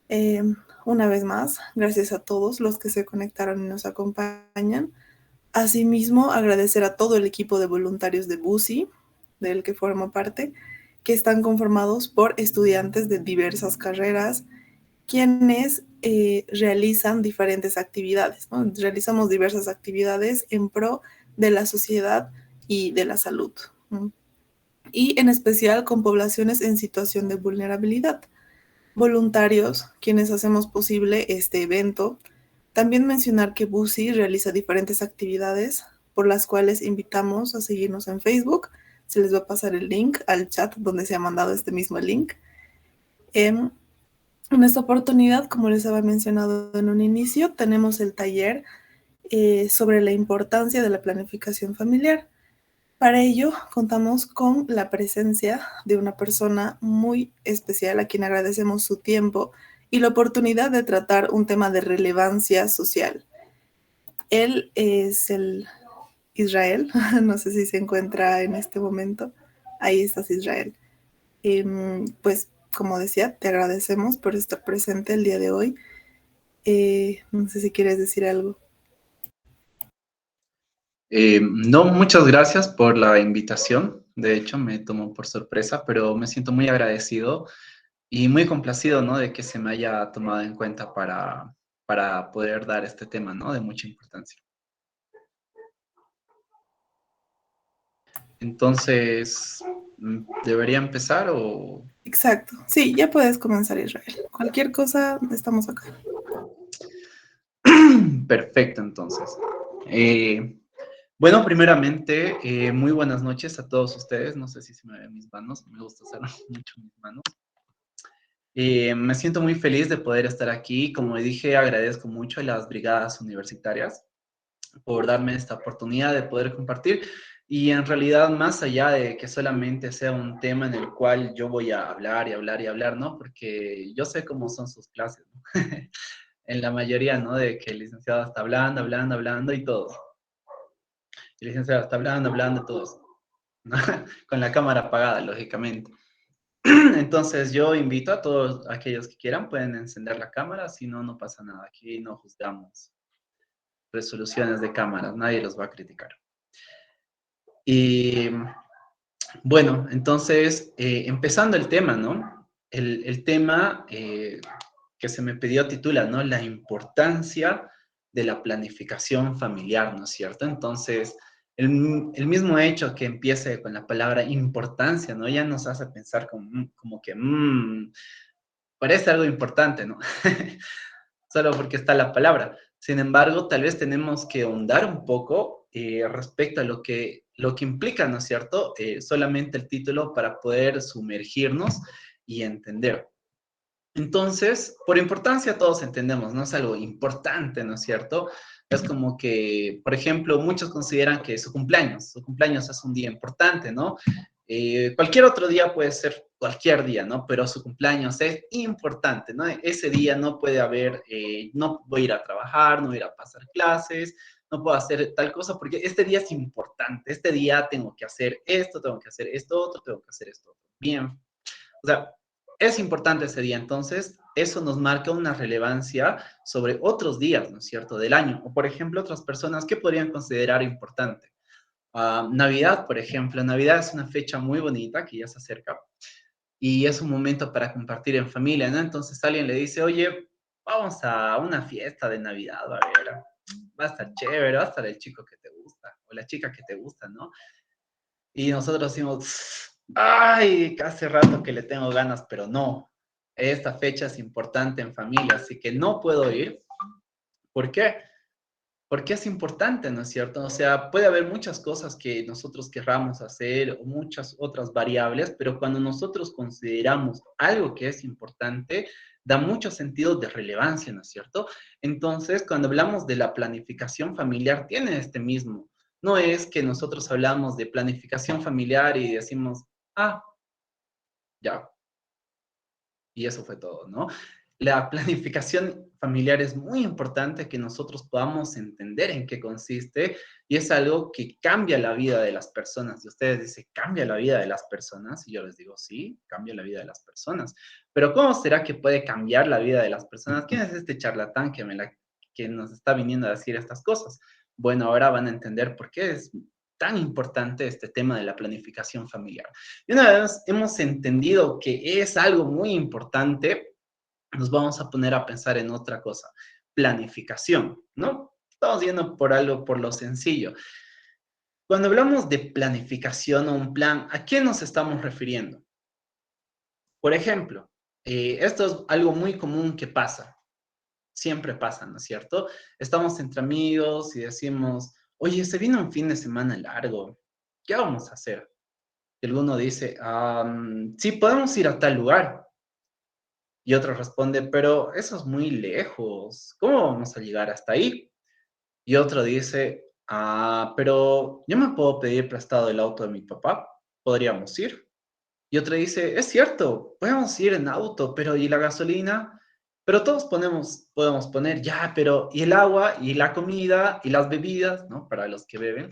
Eh, una vez más, gracias a todos los que se conectaron y nos acompañan. Asimismo, agradecer a todo el equipo de voluntarios de BUSI, del que formo parte, que están conformados por estudiantes de diversas carreras, quienes realizan diferentes actividades, ¿no? Realizamos diversas actividades en pro de la sociedad y de la salud, ¿no? Y en especial con poblaciones en situación de vulnerabilidad. Voluntarios, quienes hacemos posible este evento. También mencionar que BUSI realiza diferentes actividades por las cuales invitamos a seguirnos en Facebook. Se les va a pasar el link al chat donde se ha mandado este mismo link. En esta oportunidad, como les había mencionado en un inicio, tenemos el taller sobre la importancia de la planificación familiar. Para ello, contamos con la presencia de una persona muy especial a quien agradecemos su tiempo y la oportunidad de tratar un tema de relevancia social. Él es el Israel, no sé si se encuentra en este momento. Ahí estás, Israel. Pues, como decía, te agradecemos por estar presente el día de hoy. No sé si quieres decir algo. No, muchas gracias por la invitación. De hecho, me tomó por sorpresa, pero me siento muy agradecido y muy complacido, ¿no? De que se me haya tomado en cuenta para poder dar este tema, ¿no? De mucha importancia. Entonces, ¿debería empezar o...? Exacto. Sí, ya puedes comenzar, Israel. Cualquier cosa, estamos acá. Perfecto, entonces. Eh, bueno, primeramente, muy buenas noches a todos ustedes. No sé si se me ven mis manos, me gusta hacer mucho mis manos. Me siento muy feliz de poder estar aquí. Como dije, agradezco mucho a las brigadas universitarias por darme esta oportunidad de poder compartir. Y en realidad, más allá de que solamente sea un tema en el cual yo voy a hablar y hablar y hablar, ¿no? Porque yo sé cómo son sus clases, ¿no? En la mayoría, ¿no? De que el licenciado está hablando, hablando, hablando y todo. El licenciado está hablando, hablando, todos, ¿no? Con la cámara apagada, lógicamente. Entonces yo invito a todos aquellos que quieran, pueden encender la cámara, si no, no pasa nada. Aquí no juzgamos resoluciones de cámaras, nadie los va a criticar. Y bueno, entonces, empezando el tema, ¿no? El tema que se me pidió titula, ¿no? La importancia de la planificación familiar, ¿no es cierto? Entonces, el mismo hecho que empiece con la palabra importancia, ¿no? Ya nos hace pensar como que, parece algo importante, ¿no? Solo porque está la palabra. Sin embargo, tal vez tenemos que ahondar un poco respecto a lo que implica, ¿no es cierto? Solamente el título para poder sumergirnos y entender. Entonces, por importancia todos entendemos, ¿no? Es algo importante, ¿no es cierto? Es como que, por ejemplo, muchos consideran que su cumpleaños es un día importante, ¿no? Cualquier otro día puede ser cualquier día, ¿no? Pero su cumpleaños es importante, ¿no? Ese día no puede haber, no voy a ir a trabajar, no voy a ir a pasar clases, no puedo hacer tal cosa porque este día es importante, este día tengo que hacer esto, tengo que hacer esto otro, tengo que hacer esto otro. Bien, o sea, es importante ese día, entonces eso nos marca una relevancia sobre otros días, ¿no es cierto?, del año. O, por ejemplo, otras personas que podrían considerar importante. Navidad, por ejemplo. Navidad es una fecha muy bonita que ya se acerca y es un momento para compartir en familia, ¿no? Entonces alguien le dice, oye, vamos a una fiesta de Navidad, a ver, va a estar chévere, va a estar el chico que te gusta o la chica que te gusta, ¿no? Y nosotros decimos, ay, hace rato que le tengo ganas, pero no. Esta fecha es importante en familia, así que no puedo ir. ¿Por qué? Porque es importante, ¿no es cierto? O sea, puede haber muchas cosas que nosotros querramos hacer o muchas otras variables, pero cuando nosotros consideramos algo que es importante, da mucho sentido de relevancia, ¿no es cierto? Entonces, cuando hablamos de la planificación familiar, tiene este mismo. No es que nosotros hablamos de planificación familiar y decimos, ah, ya, y eso fue todo, ¿no? la planificación familiar es muy importante que nosotros podamos entender en qué consiste y es algo que cambia la vida de las personas. Y ustedes dicen, ¿cambia la vida de las personas? Y yo les digo, sí, cambia la vida de las personas. Pero ¿cómo será que puede cambiar la vida de las personas? ¿Quién es este charlatán que nos está viniendo a decir estas cosas? Bueno, ahora van a entender por qué es tan importante este tema de la planificación familiar. Y una vez hemos entendido que es algo muy importante, nos vamos a poner a pensar en otra cosa, planificación, ¿no? Estamos yendo por algo, por lo sencillo. Cuando hablamos de planificación o un plan, ¿a qué nos estamos refiriendo? Por ejemplo, esto es algo muy común que pasa, siempre pasa, ¿no es cierto? Estamos entre amigos y decimos, oye, se viene un fin de semana largo, ¿qué vamos a hacer? Y alguno dice, sí, podemos ir a tal lugar. Y otro responde, pero eso es muy lejos, ¿cómo vamos a llegar hasta ahí? Y otro dice, pero yo me puedo pedir prestado el auto de mi papá, podríamos ir. Y otro dice, es cierto, podemos ir en auto, pero ¿y la gasolina? Pero todos podemos poner, ya, pero ¿y el agua? ¿Y la comida? ¿Y las bebidas? ¿No? Para los que beben.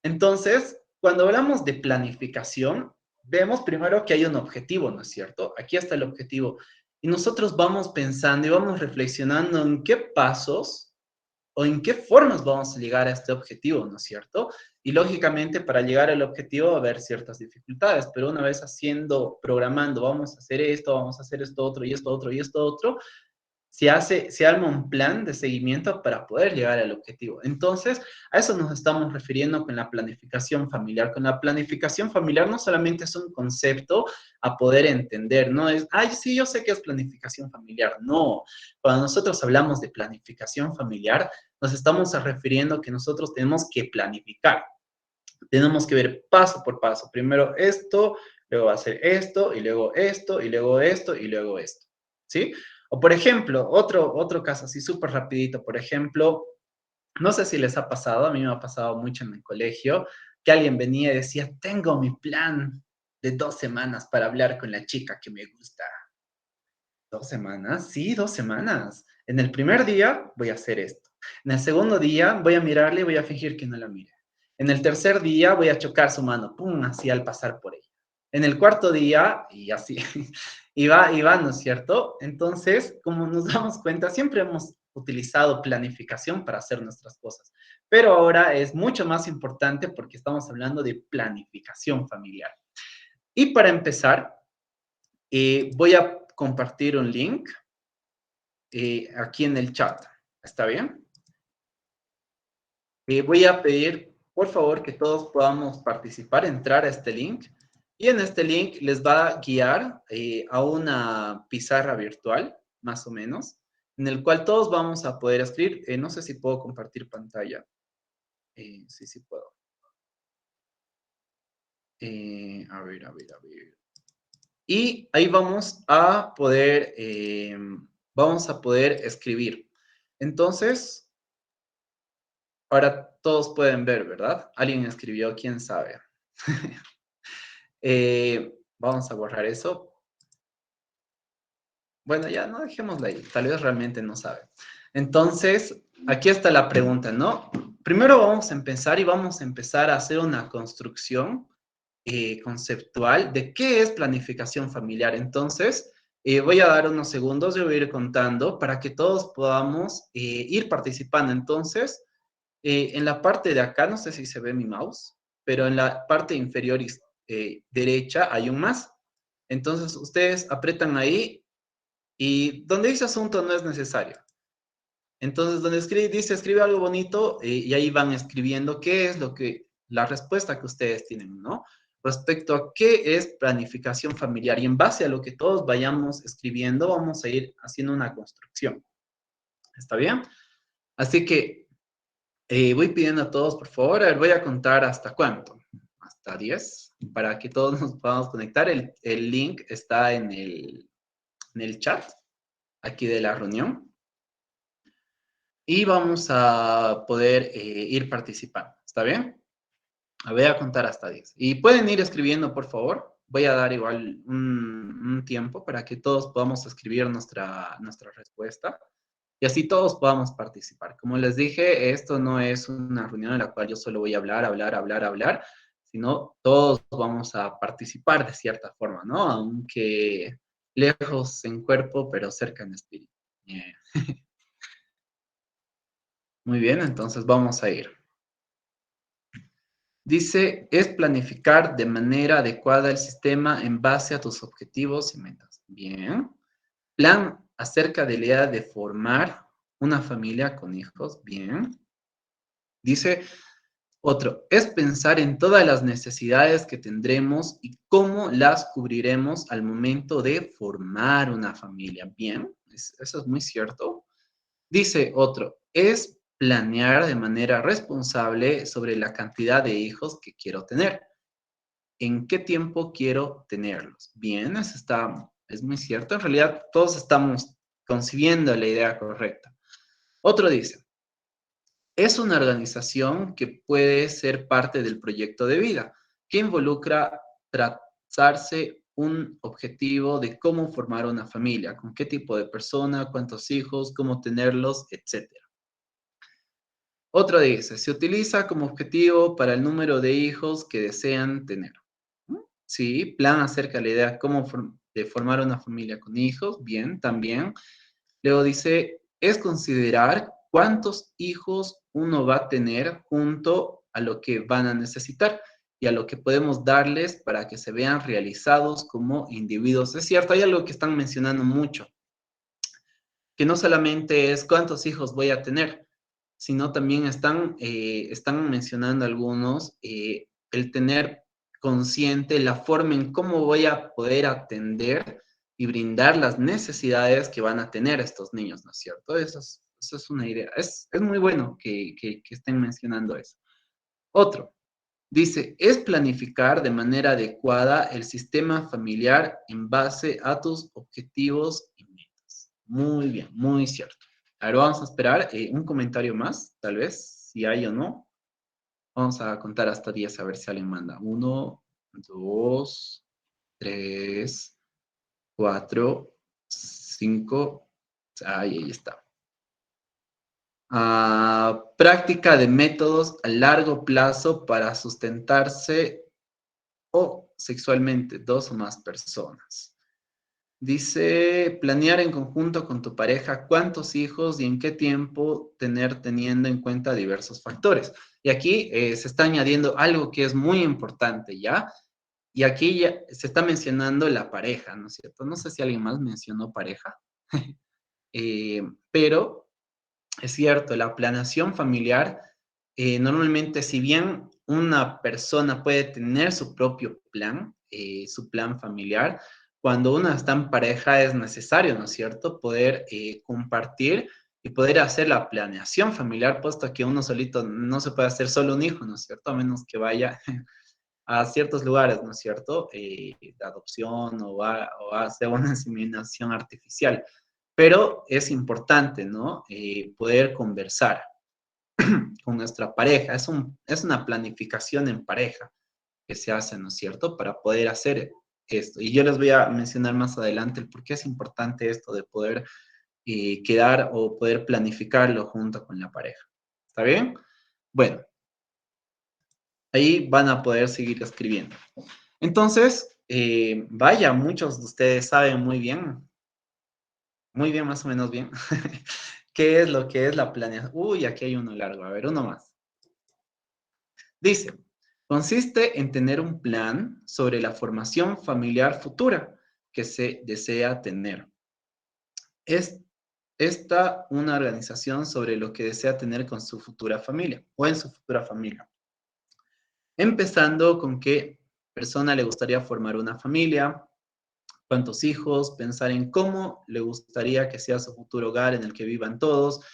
Entonces, cuando hablamos de planificación, vemos primero que hay un objetivo, ¿no es cierto? Aquí está el objetivo. Y nosotros vamos pensando y vamos reflexionando en qué pasos o en qué formas vamos a llegar a este objetivo, ¿no es cierto? Y lógicamente para llegar al objetivo va a haber ciertas dificultades, pero una vez haciendo, programando, vamos a hacer esto, vamos a hacer esto otro y esto otro y esto otro, se arma un plan de seguimiento para poder llegar al objetivo. Entonces, a eso nos estamos refiriendo con la planificación familiar. Con la planificación familiar no solamente es un concepto a poder entender, no es, ay, sí, yo sé que es planificación familiar. No, cuando nosotros hablamos de planificación familiar, nos estamos refiriendo que nosotros tenemos que planificar. Tenemos que ver paso por paso. Primero esto, luego hacer esto, y luego esto, y luego esto, y luego esto. ¿Sí? O por ejemplo, otro caso así súper rapidito, por ejemplo, no sé si les ha pasado, a mí me ha pasado mucho en el colegio, que alguien venía y decía, tengo mi plan de 2 semanas para hablar con la chica que me gusta. 2 semanas, sí, 2 semanas. En el primer día voy a hacer esto. En el segundo día voy a mirarle y voy a fingir que no la mire. En el tercer día voy a chocar su mano, pum, así al pasar por ella. En el cuarto día, y así, y va, ¿no es cierto? Entonces, como nos damos cuenta, siempre hemos utilizado planificación para hacer nuestras cosas, pero ahora es mucho más importante porque estamos hablando de planificación familiar. Y para empezar, voy a compartir un link aquí en el chat. ¿Está bien? Voy a pedir, por favor, que todos podamos participar, entrar a este link. Y en este link les va a guiar a una pizarra virtual, más o menos, en el cual todos vamos a poder escribir. No sé si puedo compartir pantalla. Sí, sí puedo. A ver. Y ahí vamos a poder escribir. Entonces, ahora todos pueden ver, ¿verdad? Alguien escribió, quién sabe. Vamos a borrar eso. Bueno, ya no dejémosla ahí. Tal vez realmente no sabe. Entonces, aquí está la pregunta, ¿no? Primero vamos a empezar y vamos a empezar a hacer una construcción conceptual de qué es planificación familiar. Entonces, voy a dar unos segundos, yo voy a ir contando para que todos podamos ir participando. Entonces, en la parte de acá, no sé si se ve mi mouse, pero en la parte inferior derecha hay un más. Entonces, ustedes apretan ahí y donde dice asunto no es necesario. Entonces, donde dice escribe algo bonito y ahí van escribiendo qué es la respuesta que ustedes tienen, ¿no? Respecto a qué es planificación familiar. Y en base a lo que todos vayamos escribiendo, vamos a ir haciendo una construcción. ¿Está bien? Así que voy pidiendo a todos, por favor, a ver, voy a contar hasta cuánto. Hasta 10, para que todos nos podamos conectar. El link está en el chat, aquí de la reunión. Y vamos a poder ir participando. ¿Está bien? Voy a contar hasta 10. Y pueden ir escribiendo, por favor. voy a dar igual un tiempo para que todos podamos escribir nuestra respuesta y así todos podamos participar. Como les dije, esto no es una reunión en la cual yo solo voy a hablar, sino todos vamos a participar de cierta forma, ¿no? Aunque lejos en cuerpo, pero cerca en espíritu. Yeah. Muy bien, entonces vamos a ir. Dice, es planificar de manera adecuada el sistema en base a tus objetivos y metas. Bien. Plan acerca de la idea de formar una familia con hijos. Bien. Dice otro, es pensar en todas las necesidades que tendremos y cómo las cubriremos al momento de formar una familia. Bien, eso es muy cierto. Dice otro, es planear de manera responsable sobre la cantidad de hijos que quiero tener. ¿En qué tiempo quiero tenerlos? Bien, eso es muy cierto. En realidad, todos estamos concibiendo la idea correcta. Otro dice, es una organización que puede ser parte del proyecto de vida, que involucra trazarse un objetivo de cómo formar una familia, con qué tipo de persona, cuántos hijos, cómo tenerlos, etc. Otro dice, se utiliza como objetivo para el número de hijos que desean tener. Sí, plan acerca de la idea de formar una familia con hijos, bien, también. Luego dice, es considerar cuántos hijos uno va a tener junto a lo que van a necesitar y a lo que podemos darles para que se vean realizados como individuos. Es cierto, hay algo que están mencionando mucho, que no solamente es cuántos hijos voy a tener, sino también están mencionando algunos el tener consciente la forma en cómo voy a poder atender y brindar las necesidades que van a tener estos niños, ¿no es cierto? Eso es una idea. Es muy bueno que estén mencionando eso. Otro, dice, es planificar de manera adecuada el sistema familiar en base a tus objetivos y metas. Muy bien, muy cierto. Ahora vamos a esperar un comentario más, tal vez, si hay o no. Vamos a contar hasta 10 a ver si alguien manda. 1, 2, 3, 4, 5. Ahí está. Práctica de métodos a largo plazo para sustentarse o sexualmente dos o más personas. Dice, planear en conjunto con tu pareja cuántos hijos y en qué tiempo tener teniendo en cuenta diversos factores. Y aquí se está añadiendo algo que es muy importante, ¿ya? Y aquí ya se está mencionando la pareja, ¿no es cierto? No sé si alguien más mencionó pareja, pero es cierto, la planeación familiar, normalmente si bien una persona puede tener su propio plan, su plan familiar, cuando uno está en pareja es necesario, ¿no es cierto?, poder compartir y poder hacer la planeación familiar, puesto que uno solito no se puede hacer solo un hijo, ¿no es cierto?, a menos que vaya a ciertos lugares, ¿no es cierto?, de adopción o hacer una inseminación artificial. Pero es importante, ¿no? Poder conversar con nuestra pareja. Es una planificación en pareja que se hace, ¿no es cierto? Para poder hacer esto. Y yo les voy a mencionar más adelante el por qué es importante esto de poder quedar o poder planificarlo junto con la pareja. ¿Está bien? Bueno, ahí van a poder seguir escribiendo. Entonces, vaya, muchos de ustedes saben muy bien, más o menos bien, qué es lo que es la planeación. Uy, aquí hay uno largo. A ver, uno más. Dice, consiste en tener un plan sobre la formación familiar futura que se desea tener. Es esta una organización sobre lo que desea tener con su futura familia o en su futura familia. Empezando con qué persona le gustaría formar una familia, cuántos hijos, pensar en cómo le gustaría que sea su futuro hogar en el que vivan todos,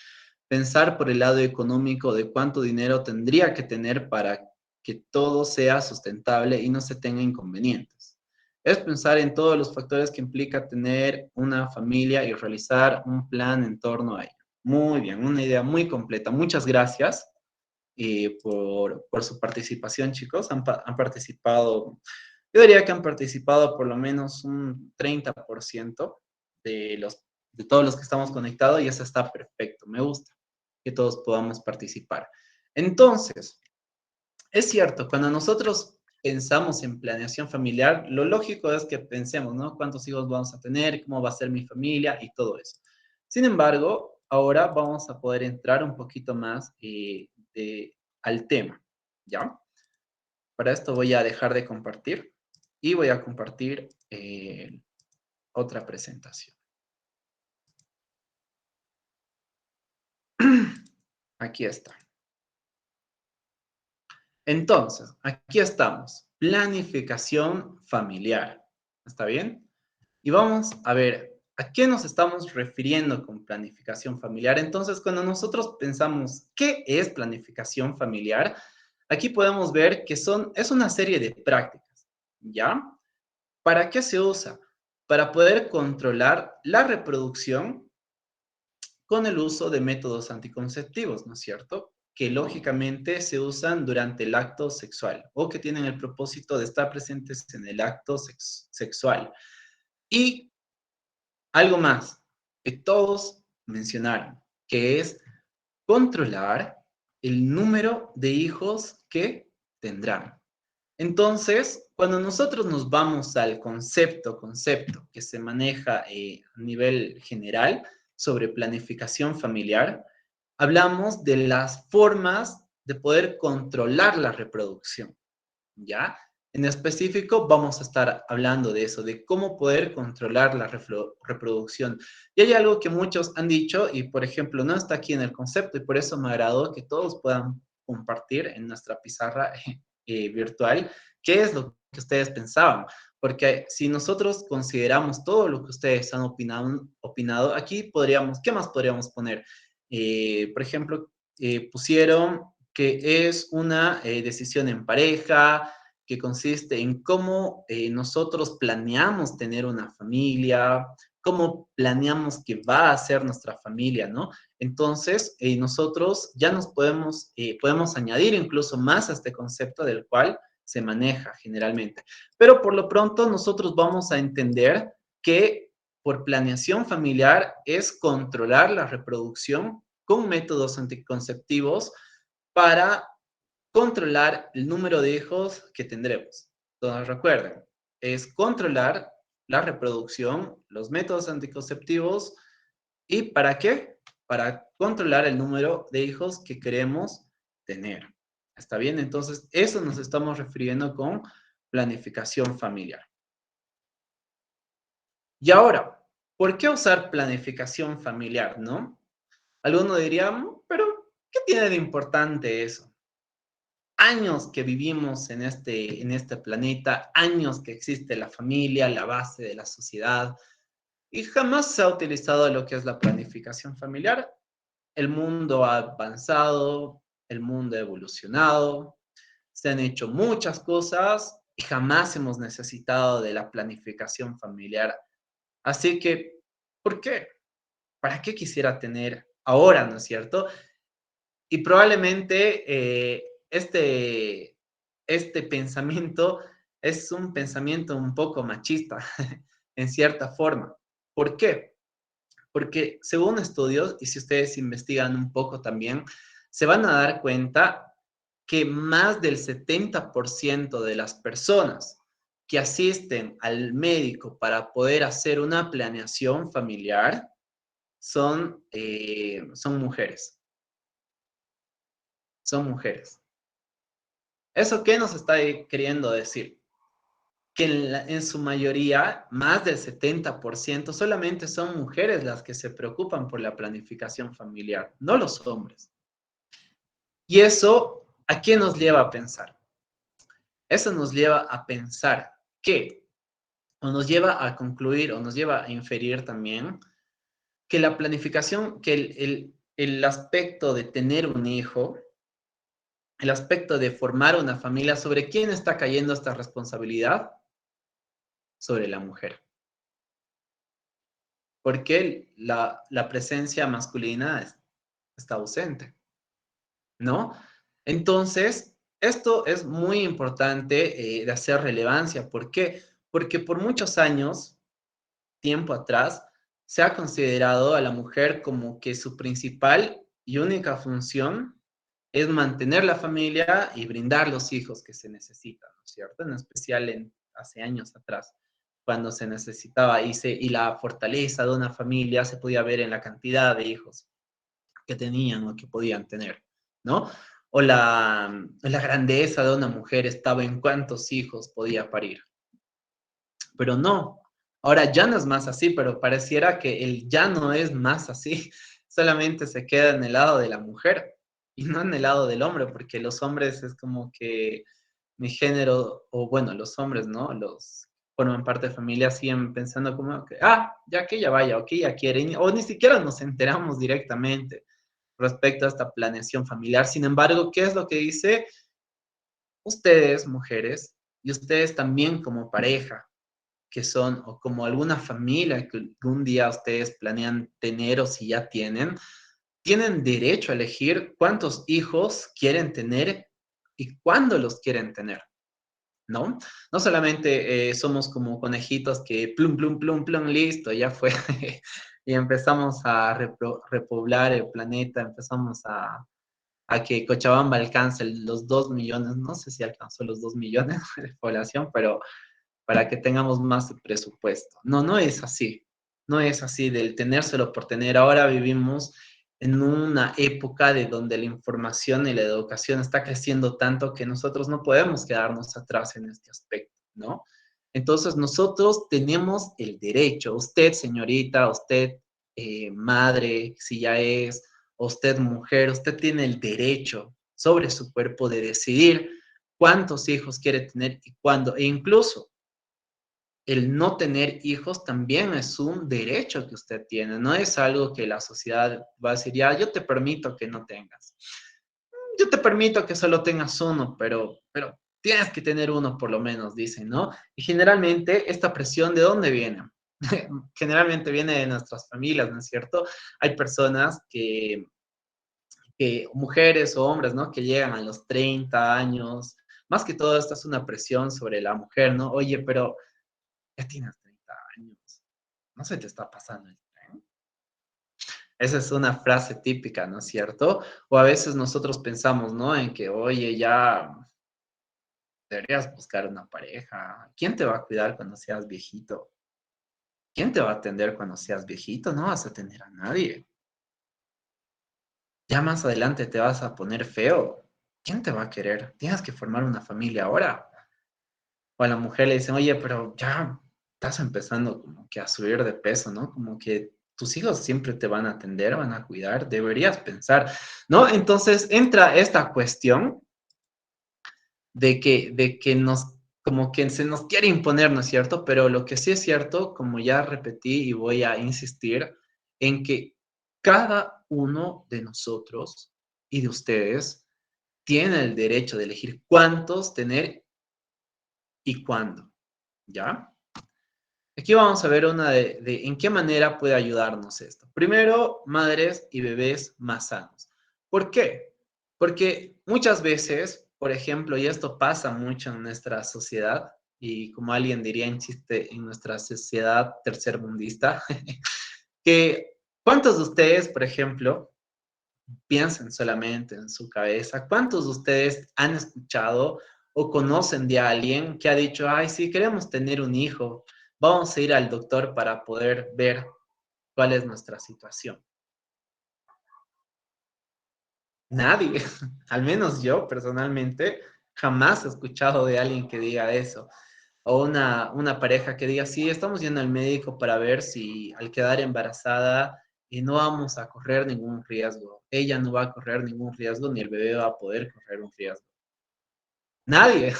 pensar por el lado económico de cuánto dinero tendría que tener para que todo sea sustentable y no se tenga inconvenientes. Es pensar en todos los factores que implica tener una familia y realizar un plan en torno a ello. Muy bien, una idea muy completa. Muchas gracias por su participación, chicos. Han participado Yo diría que han participado por lo menos un 30% de todos los que estamos conectados y eso está perfecto. Me gusta que todos podamos participar. Entonces, es cierto, cuando nosotros pensamos en planeación familiar, lo lógico es que pensemos, ¿no? ¿Cuántos hijos vamos a tener? ¿Cómo va a ser mi familia? Y todo eso. Sin embargo, ahora vamos a poder entrar un poquito más al tema, ¿ya? Para esto voy a dejar de compartir y voy a compartir otra presentación. Aquí está. Entonces, aquí estamos. Planificación familiar. ¿Está bien? Y vamos a ver, ¿a qué nos estamos refiriendo con planificación familiar? Entonces, cuando nosotros pensamos, ¿qué es planificación familiar? Aquí podemos ver que es una serie de prácticas, ¿ya? ¿Para qué se usa? Para poder controlar la reproducción con el uso de métodos anticonceptivos, ¿no es cierto? Que lógicamente se usan durante el acto sexual o que tienen el propósito de estar presentes en el acto sexual. Y algo más que todos mencionaron, que es controlar el número de hijos que tendrán. Entonces, cuando nosotros nos vamos al concepto que se maneja a nivel general sobre planificación familiar, hablamos de las formas de poder controlar la reproducción, ¿ya? En específico, vamos a estar hablando de eso, de cómo poder controlar la reproducción. Y hay algo que muchos han dicho, y por ejemplo, no está aquí en el concepto, y por eso me agradó que todos puedan compartir en nuestra pizarra virtual qué es lo que ustedes pensaban. Porque si nosotros consideramos todo lo que ustedes han opinado aquí podríamos, ¿qué más podríamos poner? Por ejemplo, pusieron que es una decisión en pareja, que consiste en cómo nosotros planeamos tener una familia, cómo planeamos que va a ser nuestra familia, ¿no? Entonces, nosotros ya podemos añadir incluso más a este concepto del cual se maneja generalmente. Pero por lo pronto nosotros vamos a entender que por planeación familiar es controlar la reproducción con métodos anticonceptivos para controlar el número de hijos que tendremos. Entonces recuerden, es controlar la reproducción, los métodos anticonceptivos y ¿para qué? Para controlar el número de hijos que queremos tener. ¿Está bien? Entonces, eso nos estamos refiriendo con planificación familiar. Y ahora, ¿por qué usar planificación familiar, no? Alguno diría, pero ¿qué tiene de importante eso? Años que vivimos en este planeta, años que existe la familia, la base de la sociedad, y jamás se ha utilizado lo que es la planificación familiar. El mundo ha avanzado, el mundo ha evolucionado, se han hecho muchas cosas y jamás hemos necesitado de la planificación familiar. Así que, ¿por qué? ¿Para qué quisiera tener ahora, no es cierto? Y probablemente este pensamiento es un pensamiento un poco machista, en cierta forma. ¿Por qué? Porque según estudios, y si ustedes investigan un poco también, se van a dar cuenta que más del 70% de las personas que asisten al médico para poder hacer una planeación familiar son mujeres. Son mujeres. ¿Eso qué nos está queriendo decir? Que en su mayoría, más del 70%, solamente son mujeres las que se preocupan por la planificación familiar, no los hombres. Y eso, ¿a qué nos lleva a pensar? Eso nos lleva a pensar que, o nos lleva a concluir, o nos lleva a inferir también, que la planificación, que el aspecto de tener un hijo, el aspecto de formar una familia, ¿sobre quién está cayendo esta responsabilidad? Sobre la mujer. Porque la presencia masculina está ausente, ¿no? Entonces, Esto es muy importante de hacer relevancia. ¿Por qué? Porque por muchos años, tiempo atrás, se ha considerado a la mujer como que su principal y única función es mantener la familia y brindar los hijos que se necesitan, ¿no es cierto? En especial hace años atrás, cuando se necesitaba y la fortaleza de una familia se podía ver en la cantidad de hijos que tenían o que podían tener, ¿no? O la grandeza de una mujer estaba en cuántos hijos podía parir. Pero no, ahora ya no es más así, pero pareciera que el ya no es más así, solamente se queda en el lado de la mujer y no en el lado del hombre, porque los hombres es como que mi género, o bueno, los hombres, ¿no? Los forman parte de familia, siguen pensando como que, ya que ella vaya, o que ella quiere, o ni siquiera nos enteramos directamente respecto a esta planeación familiar. Sin embargo, ¿qué es lo que dice? Ustedes, mujeres, y ustedes también como pareja, que son, o como alguna familia que un día ustedes planean tener o si ya tienen derecho a elegir cuántos hijos quieren tener y cuándo los quieren tener, ¿no? No solamente somos como conejitos que plum, plum, plum, plum, listo, ya fue, y empezamos a repoblar el planeta, empezamos a que Cochabamba alcance los 2 millones, no sé si alcanzó los 2 millones de población, pero para que tengamos más presupuesto. No, no es así. No es así del tenérselo por tener. Ahora vivimos en una época de donde la información y la educación está creciendo tanto que nosotros no podemos quedarnos atrás en este aspecto, ¿no? Entonces nosotros tenemos el derecho, usted señorita, usted madre, si ya es, usted mujer, usted tiene el derecho sobre su cuerpo de decidir cuántos hijos quiere tener y cuándo, e incluso el no tener hijos también es un derecho que usted tiene, no es algo que la sociedad va a decir, ya, yo te permito que no tengas, yo te permito que solo tengas uno, pero tienes que tener uno por lo menos, dicen, ¿no? Y generalmente esta presión, ¿de dónde viene? Generalmente viene de nuestras familias, ¿no es cierto? Hay personas mujeres o hombres, ¿no? Que llegan a los 30 años, más que todo esta es una presión sobre la mujer, ¿no? Oye, pero ya tienes 30 años, no se te está pasando el tren. Esa es una frase típica, ¿no es cierto? O a veces nosotros pensamos, ¿no? En que, oye, ya deberías buscar una pareja. ¿Quién te va a cuidar cuando seas viejito? ¿Quién te va a atender cuando seas viejito? No vas a atender a nadie. Ya más adelante te vas a poner feo. ¿Quién te va a querer? Tienes que formar una familia ahora. O a la mujer le dicen, oye, pero ya estás empezando como que a subir de peso, ¿no? Como que tus hijos siempre te van a atender, van a cuidar, deberías pensar, ¿no? Entonces entra esta cuestión de que nos, como que se nos quiere imponer, ¿no es cierto? Pero lo que sí es cierto, como ya repetí y voy a insistir, en que cada uno de nosotros y de ustedes tiene el derecho de elegir cuántos tener y cuándo, ¿ya? Aquí vamos a ver una de en qué manera puede ayudarnos esto. Primero, madres y bebés más sanos. ¿Por qué? Porque muchas veces, por ejemplo, y esto pasa mucho en nuestra sociedad, y como alguien diría en chiste, en nuestra sociedad tercermundista, que ¿cuántos de ustedes, por ejemplo, piensen solamente en su cabeza? ¿Cuántos de ustedes han escuchado o conocen de alguien que ha dicho, ay, sí, queremos tener un hijo, vamos a ir al doctor para poder ver cuál es nuestra situación? Nadie, al menos yo personalmente, jamás he escuchado de alguien que diga eso. O una pareja que diga, sí, estamos yendo al médico para ver si al quedar embarazada y no vamos a correr ningún riesgo. Ella no va a correr ningún riesgo, ni el bebé va a poder correr un riesgo. Nadie,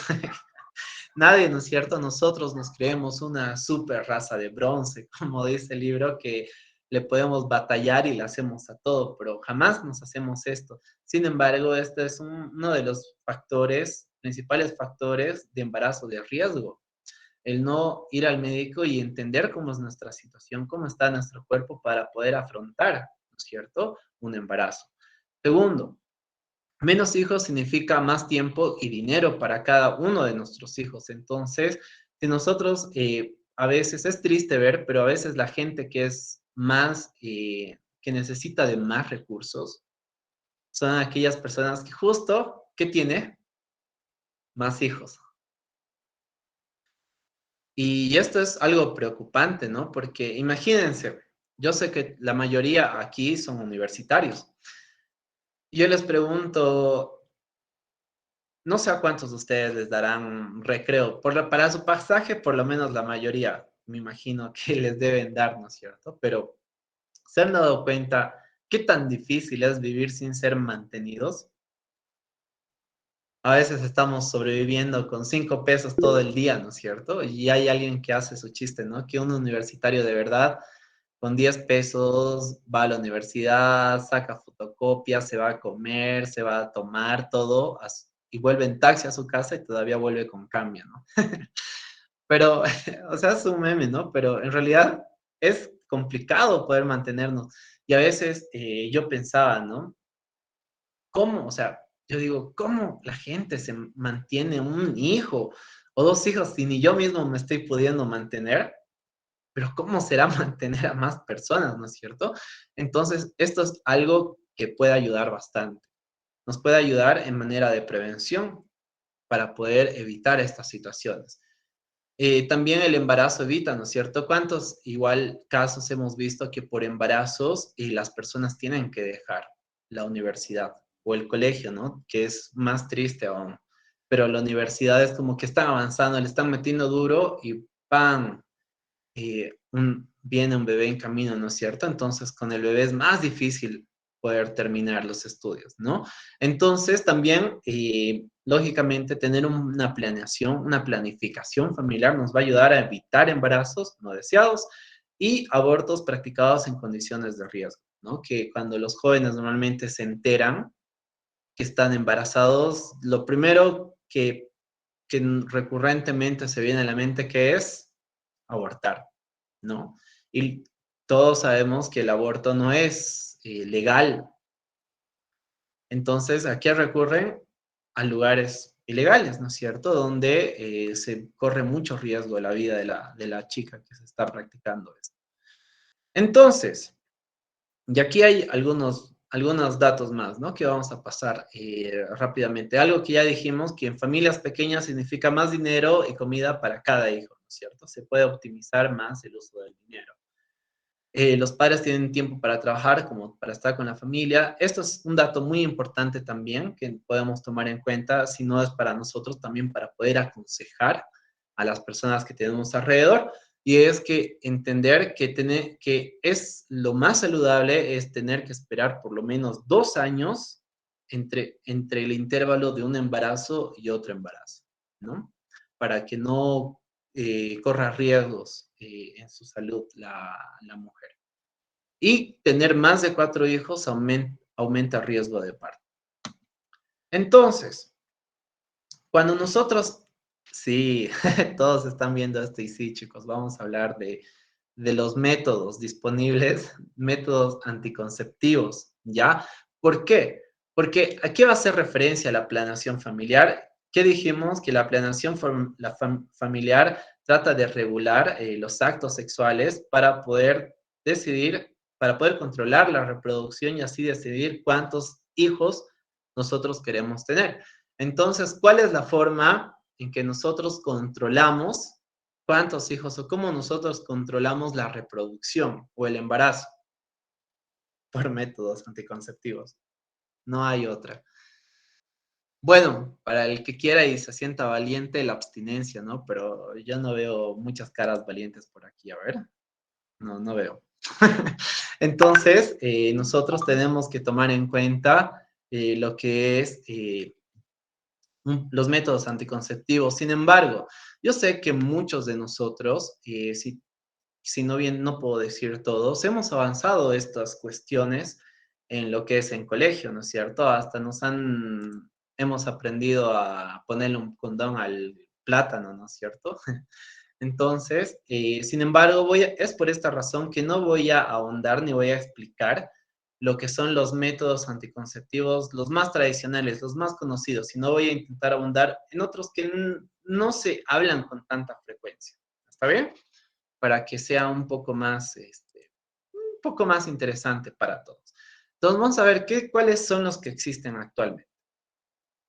nadie, ¿no es cierto? Nosotros nos creemos una super raza de bronce, como dice el libro, que le podemos batallar y le hacemos a todo, pero jamás nos hacemos esto. Sin embargo, este es uno de los factores, principales factores de embarazo de riesgo, el no ir al médico y entender cómo es nuestra situación, cómo está nuestro cuerpo para poder afrontar, ¿no es cierto?, un embarazo. Segundo, Menos hijos significa más tiempo y dinero para cada uno de nuestros hijos. Entonces, si nosotros, a veces es triste ver, pero a veces la gente que es más, que necesita de más recursos, son aquellas personas que justo, ¿qué tiene? Más hijos. Y esto es algo preocupante, ¿no? Porque imagínense, yo sé que la mayoría aquí son universitarios. Yo les pregunto, no sé a cuántos de ustedes les darán recreo. Para su pasaje, por lo menos la mayoría, me imagino que les deben dar, ¿no es cierto? Pero ¿se han dado cuenta qué tan difícil es vivir sin ser mantenidos? A veces estamos sobreviviendo con 5 pesos todo el día, ¿no es cierto? Y hay alguien que hace su chiste, ¿no? Que un universitario de verdad, con 10 pesos, va a la universidad, saca fotocopias, se va a comer, se va a tomar todo, y vuelve en taxi a su casa y todavía vuelve con cambio, ¿no? Pero, o sea, es un meme, ¿no? Pero en realidad es complicado poder mantenernos. Y a veces yo pensaba, ¿no? ¿Cómo? O sea, yo digo, ¿cómo la gente se mantiene un hijo o dos hijos si ni yo mismo me estoy pudiendo mantener? Pero ¿cómo será mantener a más personas, no es cierto? Entonces, esto es algo que puede ayudar bastante. Nos puede ayudar en manera de prevención para poder evitar estas situaciones. También el embarazo evita, ¿no es cierto? ¿Cuántos igual casos hemos visto que por embarazos las personas tienen que dejar la universidad o el colegio, ¿no? Que es más triste aún. Pero la universidad es como que están avanzando, le están metiendo duro y ¡pam! Viene un bebé en camino, ¿no es cierto? Entonces, con el bebé es más difícil poder terminar los estudios, ¿no? Entonces, también, lógicamente, tener una planeación, una planificación familiar nos va a ayudar a evitar embarazos no deseados y abortos practicados en condiciones de riesgo, ¿no? Que cuando los jóvenes normalmente se enteran que están embarazados, lo primero que recurrentemente se viene a la mente que es abortar, ¿no? Y todos sabemos que el aborto no es legal. Entonces, ¿a qué recurren? A lugares ilegales, ¿no es cierto? Donde se corre mucho riesgo de la vida de la chica que se está practicando esto. Entonces, y aquí hay algunos datos más, ¿no? Que vamos a pasar rápidamente. Algo que ya dijimos, que en familias pequeñas significa más dinero y comida para cada hijo, ¿no es cierto? Se puede optimizar más el uso del dinero. Los padres tienen tiempo para trabajar, como para estar con la familia. Esto es un dato muy importante también que podemos tomar en cuenta, si no es para nosotros, también para poder aconsejar a las personas que tenemos alrededor. Y es que entender que es lo más saludable es tener que esperar por lo menos 2 años entre el intervalo de un embarazo y otro embarazo, ¿no? Para que no corra riesgos en su salud la mujer. Y tener más de 4 hijos aumenta el riesgo de parto. Entonces, cuando nosotros, sí, todos están viendo esto y sí, chicos, vamos a hablar de los métodos disponibles, métodos anticonceptivos, ¿ya? ¿Por qué? Porque aquí va a hacer referencia a la planeación familiar. ¿Qué dijimos? Que la planeación familiar trata de regular los actos sexuales para poder decidir, para poder controlar la reproducción y así decidir cuántos hijos nosotros queremos tener. Entonces, ¿cuál es la forma en que nosotros controlamos cuántos hijos o cómo nosotros controlamos la reproducción o el embarazo? Por métodos anticonceptivos. No hay otra. Bueno, para el que quiera y se sienta valiente, la abstinencia, ¿no? Pero yo no veo muchas caras valientes por aquí, a ver. No, no veo. Entonces, nosotros tenemos que tomar en cuenta lo que es los métodos anticonceptivos. Sin embargo, yo sé que muchos de nosotros, si no bien no puedo decir todos, hemos avanzado estas cuestiones en lo que es en colegio, ¿no es cierto? Hasta hemos aprendido a ponerle un condón al plátano, ¿no es cierto? Entonces, sin embargo, es por esta razón que no voy a ahondar ni voy a explicar lo que son los métodos anticonceptivos, los más tradicionales, los más conocidos, y no voy a intentar abundar en otros que no se hablan con tanta frecuencia. ¿Está bien? Para que sea un poco más, un poco más interesante para todos. Entonces, vamos a ver cuáles son los que existen actualmente.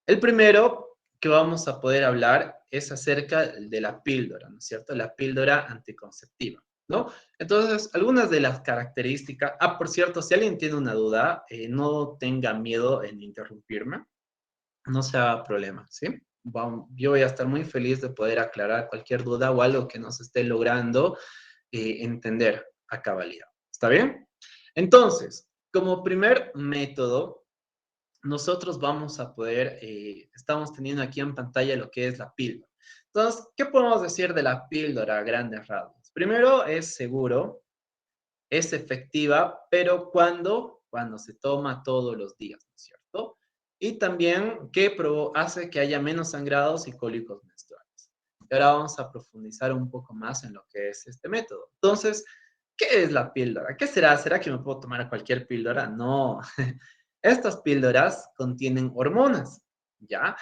El primero que vamos a poder hablar es acerca de la píldora, ¿no es cierto? La píldora anticonceptiva, ¿no? Entonces, algunas de las características, por cierto, si alguien tiene una duda, no tenga miedo en interrumpirme, no se haga problema, ¿sí? Yo voy a estar muy feliz de poder aclarar cualquier duda o algo que nos esté logrando entender a cabalidad. ¿Está bien? Entonces, como primer método, nosotros vamos a poder, estamos teniendo aquí en pantalla lo que es la píldora. Entonces, ¿qué podemos decir de la píldora a grandes rasgos? Primero, es seguro, es efectiva, pero cuando se toma todos los días, ¿no es cierto? Y también que hace que haya menos sangrados y cólicos menstruales. Y ahora vamos a profundizar un poco más en lo que es este método. Entonces, ¿qué es la píldora? ¿Qué será? ¿Será que me puedo tomar cualquier píldora? No. Estas píldoras contienen hormonas, ¿ya?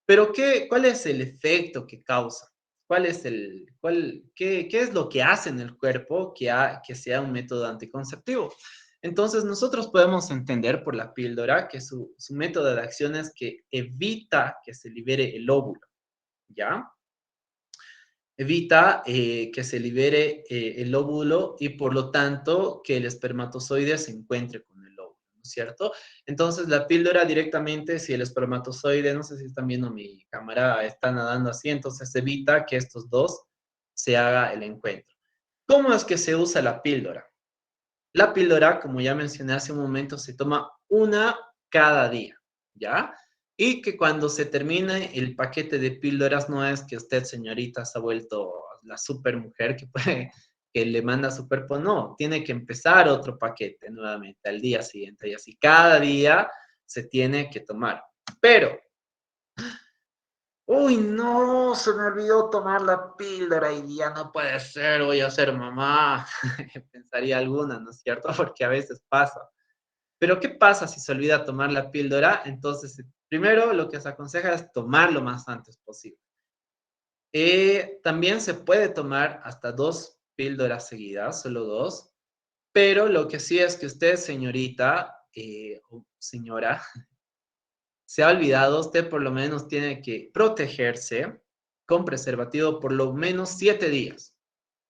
Pero ¿cuál es el efecto que causa? ¿Qué es lo que hace en el cuerpo que sea un método anticonceptivo? Entonces, nosotros podemos entender por la píldora que su método de acción es que evita que se libere el óvulo, ¿ya? Evita que se libere el óvulo y por lo tanto que el espermatozoide se encuentre con el óvulo, ¿no es cierto? Entonces la píldora directamente, si el espermatozoide, no sé si están viendo mi cámara, está nadando así, entonces evita que estos dos se haga el encuentro. ¿Cómo es que se usa la píldora? La píldora, como ya mencioné hace un momento, se toma una cada día, ¿ya? Y que cuando se termine el paquete de píldoras, no es que usted, señorita, se ha vuelto la supermujer que le manda a su cuerpo, no, tiene que empezar otro paquete nuevamente al día siguiente y así cada día se tiene que tomar. Pero uy, no, se me olvidó tomar la píldora y ya no puede ser, voy a ser mamá. Pensaría alguna, ¿no es cierto? Porque a veces pasa. Pero ¿qué pasa si se olvida tomar la píldora? Entonces, primero lo que se aconseja es tomar lo más antes posible. También se puede tomar hasta 2 píldoras seguidas, solo 2, pero lo que sí es que usted, señorita o señora, se ha olvidado, usted por lo menos tiene que protegerse con preservativo por lo menos 7 días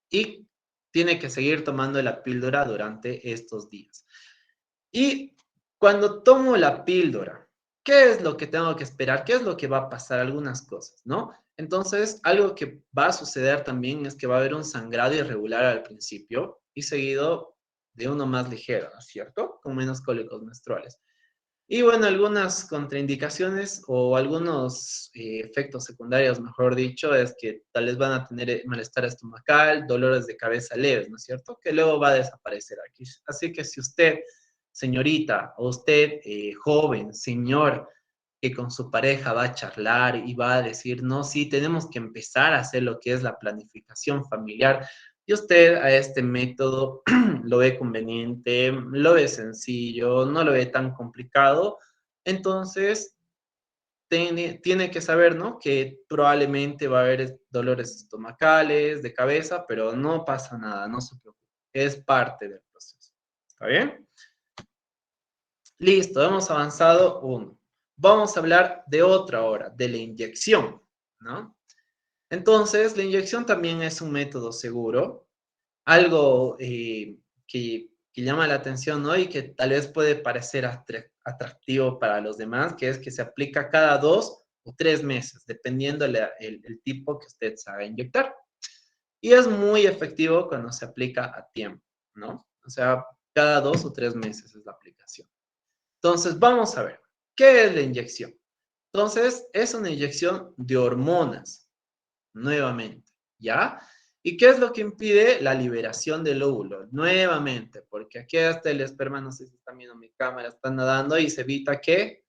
y tiene que seguir tomando la píldora durante estos días. Y cuando tomo la píldora, ¿qué es lo que tengo que esperar? ¿Qué es lo que va a pasar? Algunas cosas, ¿no? Entonces, algo que va a suceder también es que va a haber un sangrado irregular al principio y seguido de uno más ligero, ¿no es cierto? Con menos cólicos menstruales. Y bueno, algunas contraindicaciones o algunos efectos secundarios, mejor dicho, es que tal vez van a tener malestar estomacal, dolores de cabeza leves, ¿no es cierto? Que luego va a desaparecer aquí. Así que si usted, señorita, o usted, joven, señor, que con su pareja va a charlar y va a decir, no, sí, tenemos que empezar a hacer lo que es la planificación familiar, y usted a este método lo ve conveniente, lo ve sencillo, no lo ve tan complicado, entonces tiene que saber, ¿no? Que probablemente va a haber dolores estomacales, de cabeza, pero no pasa nada, no se preocupe, es parte del proceso. ¿Está bien? Listo, hemos avanzado uno. Vamos a hablar de otra ahora, de la inyección, ¿no? Entonces, la inyección también es un método seguro, algo que llama la atención, ¿no? Y que tal vez puede parecer atractivo para los demás, que es que se aplica cada 2 o 3 meses, dependiendo el tipo que usted sabe inyectar. Y es muy efectivo cuando se aplica a tiempo, ¿no? O sea, cada 2 o 3 meses es la aplicación. Entonces, vamos a ver, ¿qué es la inyección? Entonces, es una inyección de hormonas, nuevamente, ¿ya? ¿Y qué es lo que impide la liberación del óvulo? Nuevamente, porque aquí hasta el esperma, no sé si están viendo mi cámara, está nadando y se evita que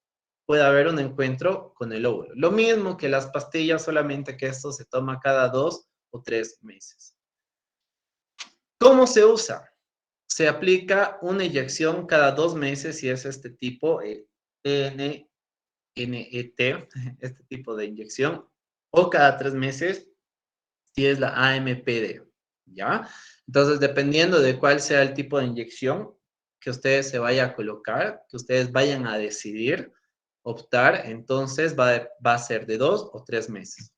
pueda haber un encuentro con el óvulo. Lo mismo que las pastillas, solamente que esto se toma cada 2 o 3 meses. ¿Cómo se usa? se aplica una inyección cada 2 meses si es este tipo, NET, este tipo de inyección, o cada 3 meses si es la AMPD, ¿ya? Entonces, dependiendo de cuál sea el tipo de inyección que ustedes se vayan a colocar, que ustedes vayan a decidir, optar, entonces va a ser de 2 o 3 meses.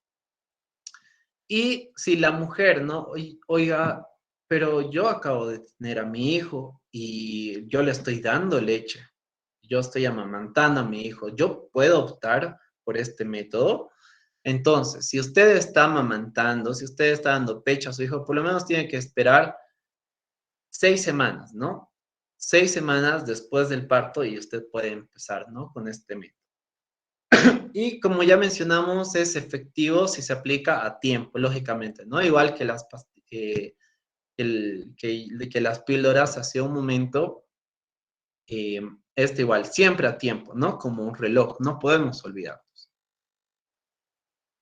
Y si la mujer, ¿no? Oiga, pero yo acabo de tener a mi hijo y yo le estoy dando leche, yo estoy amamantando a mi hijo, yo puedo optar por este método. Entonces, si usted está amamantando, si usted está dando pecho a su hijo, por lo menos tiene que esperar 6 semanas, ¿no? 6 semanas después del parto y usted puede empezar, ¿no? Con este método. Y como ya mencionamos, es efectivo si se aplica a tiempo, lógicamente, ¿no? Igual que que las píldoras hace un momento, igual, siempre a tiempo, ¿no? Como un reloj, no podemos olvidarnos.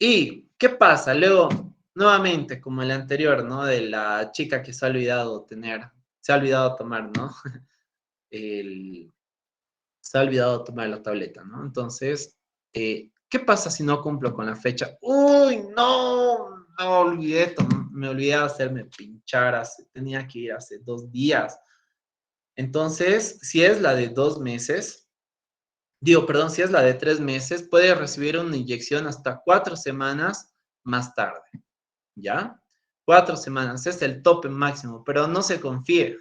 ¿Y qué pasa? Luego, nuevamente, como el anterior, ¿no? De la chica que se ha olvidado se ha olvidado tomar, ¿no? El, Se ha olvidado tomar la tableta, ¿no? Entonces, ¿qué pasa si no cumplo con la fecha? ¡Uy, no! No olvidé, me olvidé de hacerme pinchar, tenía que ir hace 2 días. Entonces, si es la de 2 meses, perdón, si es la de 3 meses, puede recibir una inyección hasta 4 semanas más tarde, ¿ya? 4 semanas es el tope máximo, pero no se confíe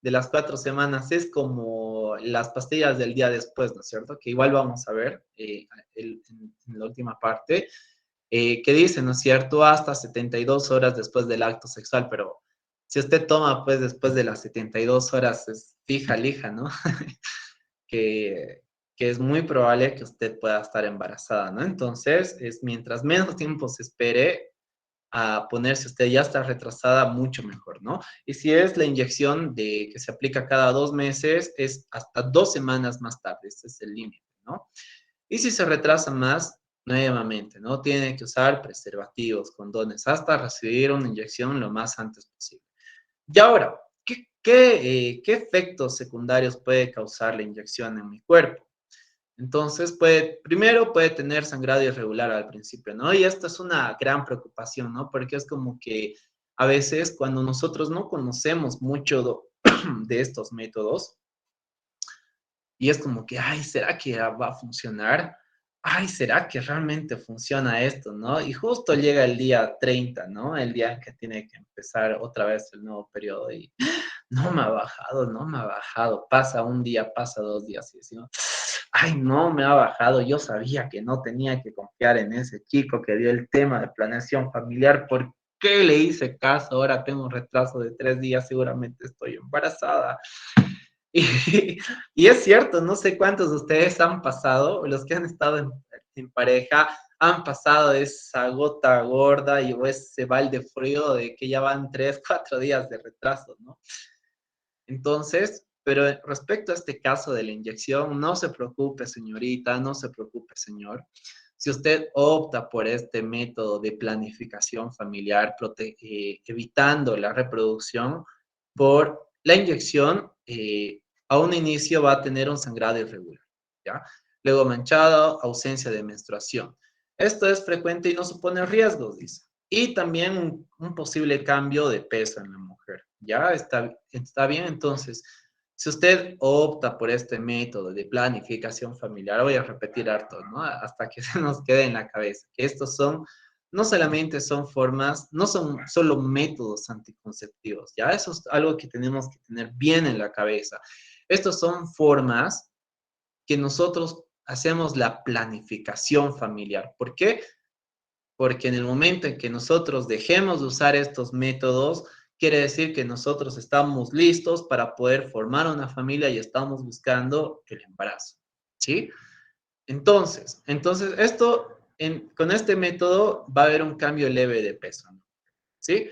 de las 4 semanas, es como las pastillas del día después, ¿no es cierto? Que igual vamos a ver en la última parte, que dice, ¿no es cierto? Hasta 72 horas después del acto sexual, pero si usted toma, pues, después de las 72 horas, es fija, lija, ¿no? que, que es muy probable que usted pueda estar embarazada, ¿no? Entonces, es mientras menos tiempo se espere a ponerse usted ya está retrasada, mucho mejor, ¿no? Y si es la inyección que se aplica cada 2 meses, es hasta 2 semanas más tarde, este es el límite, ¿no? Y si se retrasa más, nuevamente, ¿no? Tiene que usar preservativos, condones, hasta recibir una inyección lo más antes posible. Y ahora, ¿qué efectos secundarios puede causar la inyección en mi cuerpo? Entonces, primero puede tener sangrado irregular al principio, ¿no? Y esto es una gran preocupación, ¿no? Porque es como que a veces cuando nosotros no conocemos mucho de estos métodos, y es como que, ay, ¿será que va a funcionar? Ay, ¿será que realmente funciona esto, no? Y justo llega el día 30, ¿no? El día en que tiene que empezar otra vez el nuevo periodo y no me ha bajado, no me ha bajado. Pasa un día, pasa 2 días y decimos, ay, no me ha bajado. Yo sabía que no tenía que confiar en ese chico que dio el tema de planeación familiar. ¿Por qué le hice caso? Ahora tengo un retraso de 3 días, seguramente estoy embarazada. Y es cierto, no sé cuántos de ustedes han pasado, los que han estado en pareja, han pasado esa gota gorda o ese balde frío de que ya van 3, 4 días de retraso, ¿no? Entonces, pero respecto a este caso de la inyección, no se preocupe, señorita, no se preocupe, señor. Si usted opta por este método de planificación familiar, evitando la reproducción, por la inyección, a un inicio va a tener un sangrado irregular, ¿ya? Luego manchado, ausencia de menstruación. Esto es frecuente y no supone riesgos, dice. Y también un posible cambio de peso en la mujer. ¿Ya? Está bien, entonces, si usted opta por este método de planificación familiar, voy a repetir harto, ¿no? Hasta que se nos quede en la cabeza, que estos no solamente son formas, no son solo métodos anticonceptivos, ¿ya? Eso es algo que tenemos que tener bien en la cabeza. Estos son formas que nosotros hacemos la planificación familiar. ¿Por qué? Porque en el momento en que nosotros dejemos de usar estos métodos, quiere decir que nosotros estamos listos para poder formar una familia y estamos buscando el embarazo, ¿sí? Entonces con este método va a haber un cambio leve de peso, ¿sí?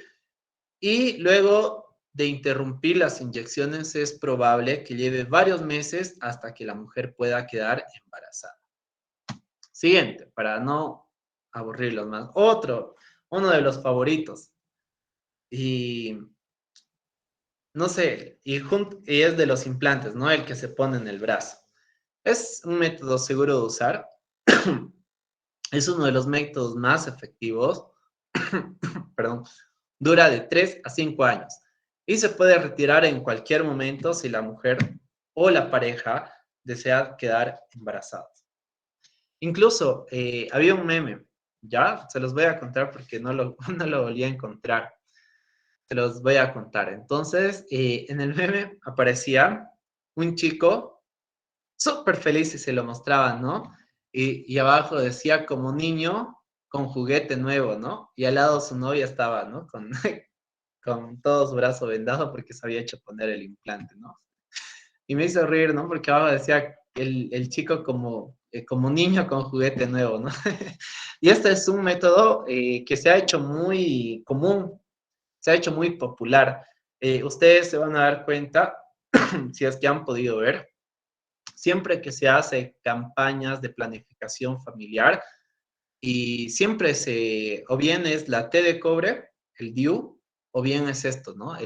Y luego de interrumpir las inyecciones es probable que lleve varios meses hasta que la mujer pueda quedar embarazada. Siguiente, para no aburrirlos más. Uno de los favoritos. Y no sé, y es de los implantes, ¿no? El que se pone en el brazo. Es un método seguro de usar. Es uno de los métodos más efectivos. Perdón. Dura de 3 a 5 años y se puede retirar en cualquier momento si la mujer o la pareja desea quedar embarazadas. Incluso había un meme, ya se los voy a contar porque no lo volví a encontrar. Se los voy a contar. Entonces, en el meme aparecía un chico súper feliz y se lo mostraban, ¿no? Y abajo decía como niño con juguete nuevo, ¿no? Y al lado su novia estaba, ¿no? Con todo su brazo vendado porque se había hecho poner el implante, ¿no? Y me hizo reír, ¿no? Porque abajo decía el chico como niño con juguete nuevo, ¿no? Y este es un método que se ha hecho muy común, se ha hecho muy popular. Ustedes se van a dar cuenta, si es que han podido ver, siempre que se hace campañas de planificación familiar y siempre o bien es la T de cobre, el DIU, o bien es esto, ¿no?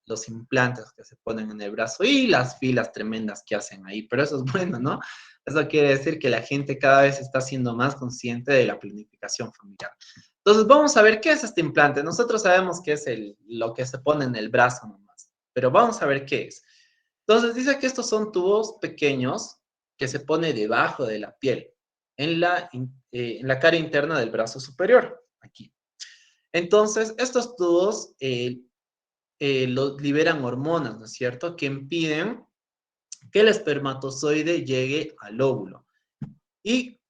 Los implantes que se ponen en el brazo y las filas tremendas que hacen ahí, pero eso es bueno, ¿no? Eso quiere decir que la gente cada vez está siendo más consciente de la planificación familiar. Entonces, vamos a ver qué es este implante. Nosotros sabemos que es lo que se pone en el brazo nomás, pero vamos a ver qué es. Entonces, dice que estos son tubos pequeños que se pone debajo de la piel, en la cara interna del brazo superior, aquí. Entonces, estos tubos liberan hormonas, ¿no es cierto?, que impiden que el espermatozoide llegue al óvulo. Y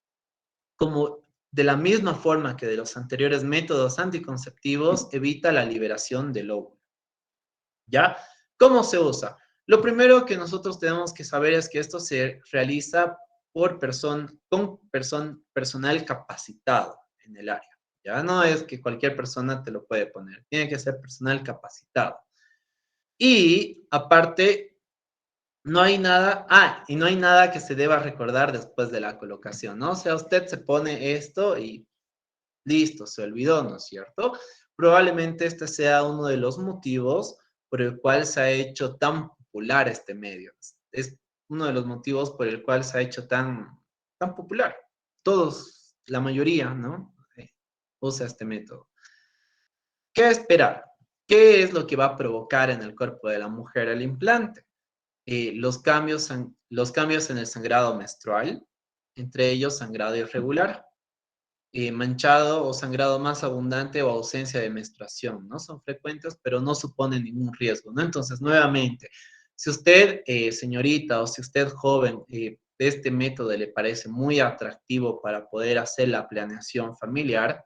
como de la misma forma que de los anteriores métodos anticonceptivos, evita la liberación del óvulo. ¿Ya? ¿Cómo se usa? Lo primero que nosotros tenemos que saber es que esto se realiza con personal capacitado en el área. Ya no es que cualquier persona te lo puede poner, tiene que ser personal capacitado. Y aparte, y no hay nada que se deba recordar después de la colocación, ¿no? O sea, usted se pone esto y listo, se olvidó, ¿no es cierto? Probablemente este sea uno de los motivos por el cual se ha hecho tan popular este medio. Es uno de los motivos por el cual se ha hecho tan popular. Todos, la mayoría, ¿no? Usa este método. ¿Qué esperar? ¿Qué es lo que va a provocar en el cuerpo de la mujer el implante? Los cambios en el sangrado menstrual, entre ellos sangrado irregular, manchado o sangrado más abundante o ausencia de menstruación, ¿no? Son frecuentes, pero no suponen ningún riesgo, ¿no? Entonces, nuevamente, si usted, señorita, o si usted joven, este método le parece muy atractivo para poder hacer la planeación familiar,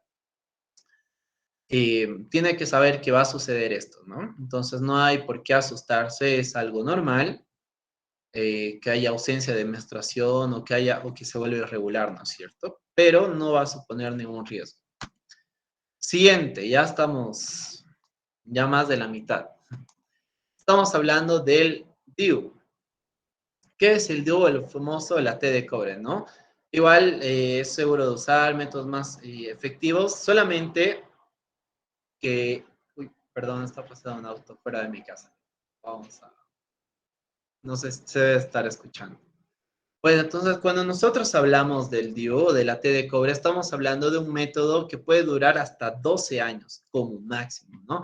tiene que saber que va a suceder esto, ¿no? Entonces, no hay por qué asustarse, es algo normal. Que haya ausencia de menstruación o que se vuelva irregular, ¿no es cierto? Pero no va a suponer ningún riesgo. Siguiente, ya estamos ya más de la mitad. Estamos hablando del DIU. ¿Qué es el DIU? El famoso la T de cobre, ¿no? Igual es seguro de usar, métodos más efectivos, solamente que... Uy, perdón, está pasando un auto fuera de mi casa. Vamos a... No sé, se debe estar escuchando. Bueno, entonces cuando nosotros hablamos del DIU, de la T de cobre, estamos hablando de un método que puede durar hasta 12 años como máximo, ¿no?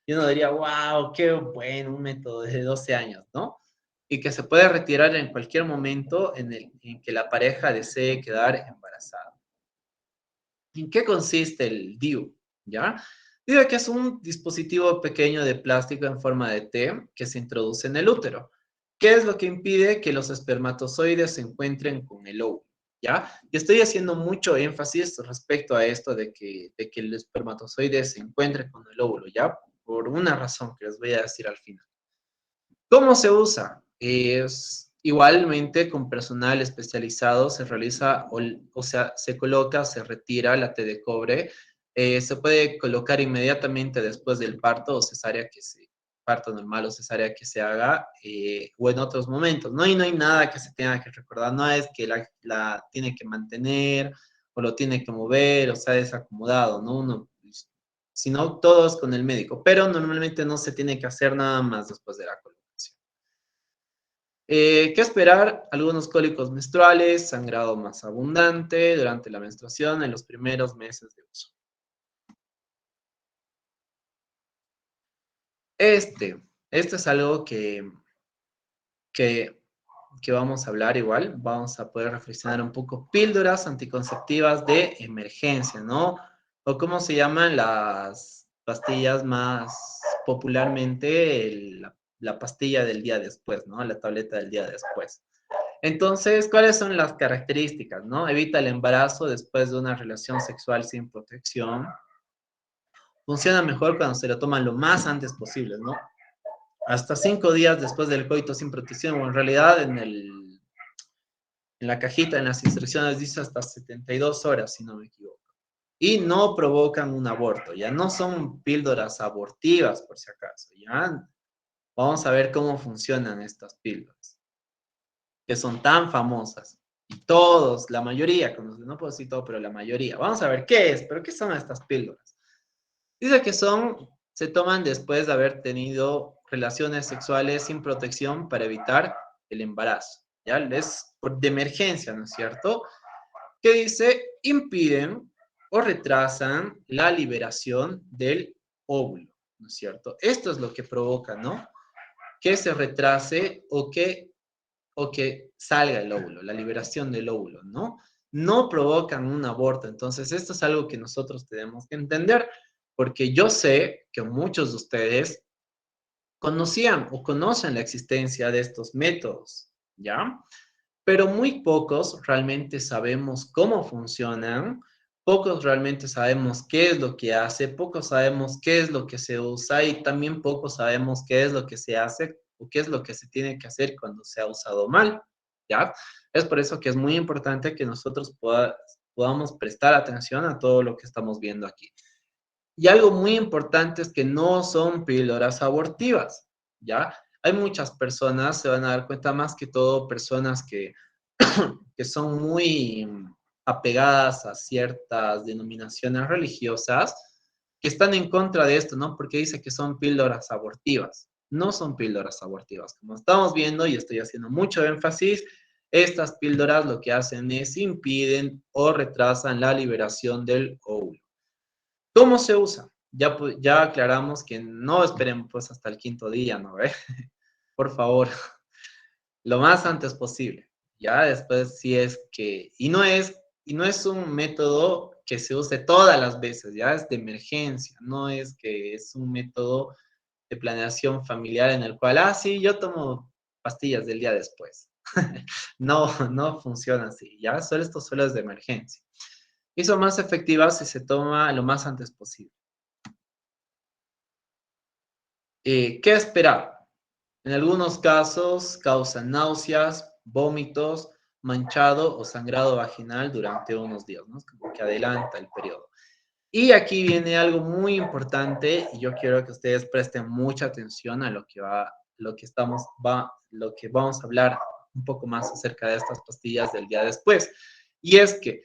Y uno diría, wow, qué bueno, un método de 12 años, ¿no? Y que se puede retirar en cualquier momento en que la pareja desee quedar embarazada. ¿En qué consiste el DIU? ¿Ya? Dice que es un dispositivo pequeño de plástico en forma de T que se introduce en el útero. ¿Qué es lo que impide que los espermatozoides se encuentren con el óvulo? ¿Ya? Y estoy haciendo mucho énfasis respecto a esto de que el espermatozoide se encuentre con el óvulo, ¿ya? Por una razón que les voy a decir al final. ¿Cómo se usa? Es igualmente con personal especializado, se realiza, o sea, se coloca, se retira la T de cobre. Se puede colocar inmediatamente después del parto o cesárea parto normal o cesárea que se haga, o en otros momentos, ¿no? Y no hay nada que se tenga que recordar, no es que la tiene que mantener o lo tiene que mover o sea desacomodado, ¿no? Uno sino todos con el médico, pero normalmente no se tiene que hacer nada más después de la colocación. ¿Qué esperar? Algunos cólicos menstruales, sangrado más abundante durante la menstruación en los primeros meses de uso. Este es algo que, que vamos a hablar igual, vamos a poder reflexionar un poco. Píldoras anticonceptivas de emergencia, ¿no? O cómo se llaman las pastillas más popularmente, la pastilla del día después, ¿no? La tableta del día después. Entonces, ¿cuáles son las características, no? Evita el embarazo después de una relación sexual sin protección. Funciona mejor cuando se lo toman lo más antes posible, ¿no? Hasta 5 días después del coito sin protección, o en realidad en la cajita, en las instrucciones dice hasta 72 horas, si no me equivoco. Y no provocan un aborto, ya no son píldoras abortivas, por si acaso, ya. Vamos a ver cómo funcionan estas píldoras, que son tan famosas. Y todos, la mayoría, no puedo decir todo, pero la mayoría. Vamos a ver qué es, pero qué son estas píldoras. Dice que se toman después de haber tenido relaciones sexuales sin protección para evitar el embarazo. ¿Ya? Es de emergencia, ¿no es cierto? Que dice, impiden o retrasan la liberación del óvulo, ¿no es cierto? Esto es lo que provoca, ¿no? Que se retrase o que salga el óvulo, la liberación del óvulo, ¿no? No provocan un aborto. Entonces, esto es algo que nosotros tenemos que entender, porque yo sé que muchos de ustedes conocían o conocen la existencia de estos métodos, ¿ya? Pero muy pocos realmente sabemos cómo funcionan, pocos realmente sabemos qué es lo que hace, pocos sabemos qué es lo que se usa y también pocos sabemos qué es lo que se hace o qué es lo que se tiene que hacer cuando se ha usado mal, ¿ya? Es por eso que es muy importante que nosotros podamos prestar atención a todo lo que estamos viendo aquí. Y algo muy importante es que no son píldoras abortivas, ¿ya? Hay muchas personas, se van a dar cuenta más que todo, personas que son muy apegadas a ciertas denominaciones religiosas, que están en contra de esto, ¿no? Porque dice que son píldoras abortivas. No son píldoras abortivas. Como estamos viendo, y estoy haciendo mucho énfasis, estas píldoras lo que hacen es impiden o retrasan la liberación del óvulo. ¿Cómo se usa? Ya aclaramos que no esperen pues hasta el 5.º día, ¿no? Por favor, lo más antes posible. Ya después si es que, y no es un método que se use todas las veces, ya es de emergencia, no es que es un método de planeación familiar en el cual, sí, yo tomo pastillas del día después. No funciona así, ya, esto solo es de emergencia. Y son más efectivas si se toma lo más antes posible. ¿Qué esperar? En algunos casos causan náuseas, vómitos, manchado o sangrado vaginal durante unos días, ¿no? Es como que adelanta el periodo. Y aquí viene algo muy importante y yo quiero que ustedes presten mucha atención a lo que vamos a hablar un poco más acerca de estas pastillas del día después. Y es que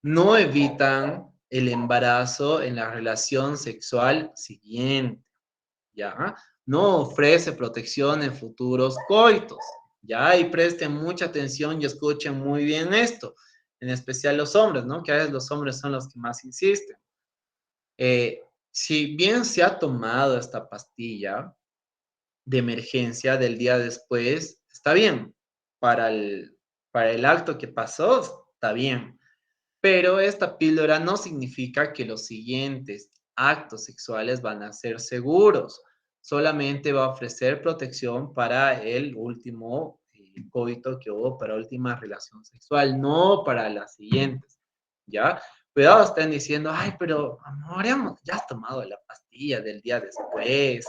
no evitan el embarazo en la relación sexual siguiente. ¿Ya? No ofrece protección en futuros coitos, ¿ya? Y presten mucha atención y escuchen muy bien esto, en especial los hombres, ¿no? Que a veces los hombres son los que más insisten. Si bien se ha tomado esta pastilla de emergencia del día después, está bien. Para el acto que pasó, está bien. Pero esta píldora no significa que los siguientes actos sexuales van a ser seguros. Solamente va a ofrecer protección para el último coito que hubo, para última relación sexual, no para las siguientes, ¿ya? Cuidado, estén diciendo, ay, pero amor, ya has tomado la pastilla del día después.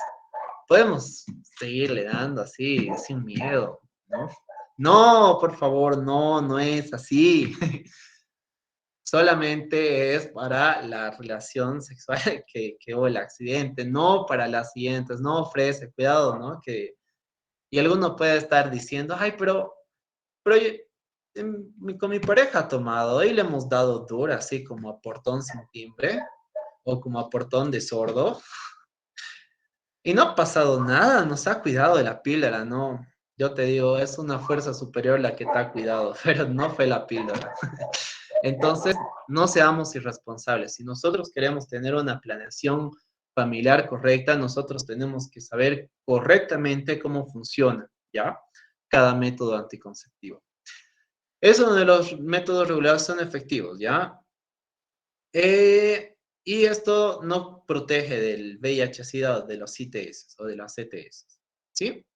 Podemos seguirle dando así, sin miedo, ¿no? No, por favor, no es así. Solamente es para la relación sexual que hubo el accidente, no para las siguientes, no ofrece, cuidado, ¿no? Y alguno puede estar diciendo, ay, pero con mi pareja ha tomado y le hemos dado dura, así como a portón sin timbre. o como a portón de sordo. Y no ha pasado nada, nos ha cuidado de la píldora, no. Yo te digo, es una fuerza superior la que te ha cuidado, pero no fue la píldora. Entonces, no seamos irresponsables. Si nosotros queremos tener una planeación familiar correcta, nosotros tenemos que saber correctamente cómo funciona, ¿ya? Cada método anticonceptivo. Es uno de los métodos regulares son efectivos, ¿ya? Y esto no protege del VIH-Sida o de los ITS o de las CTS, ¿sí?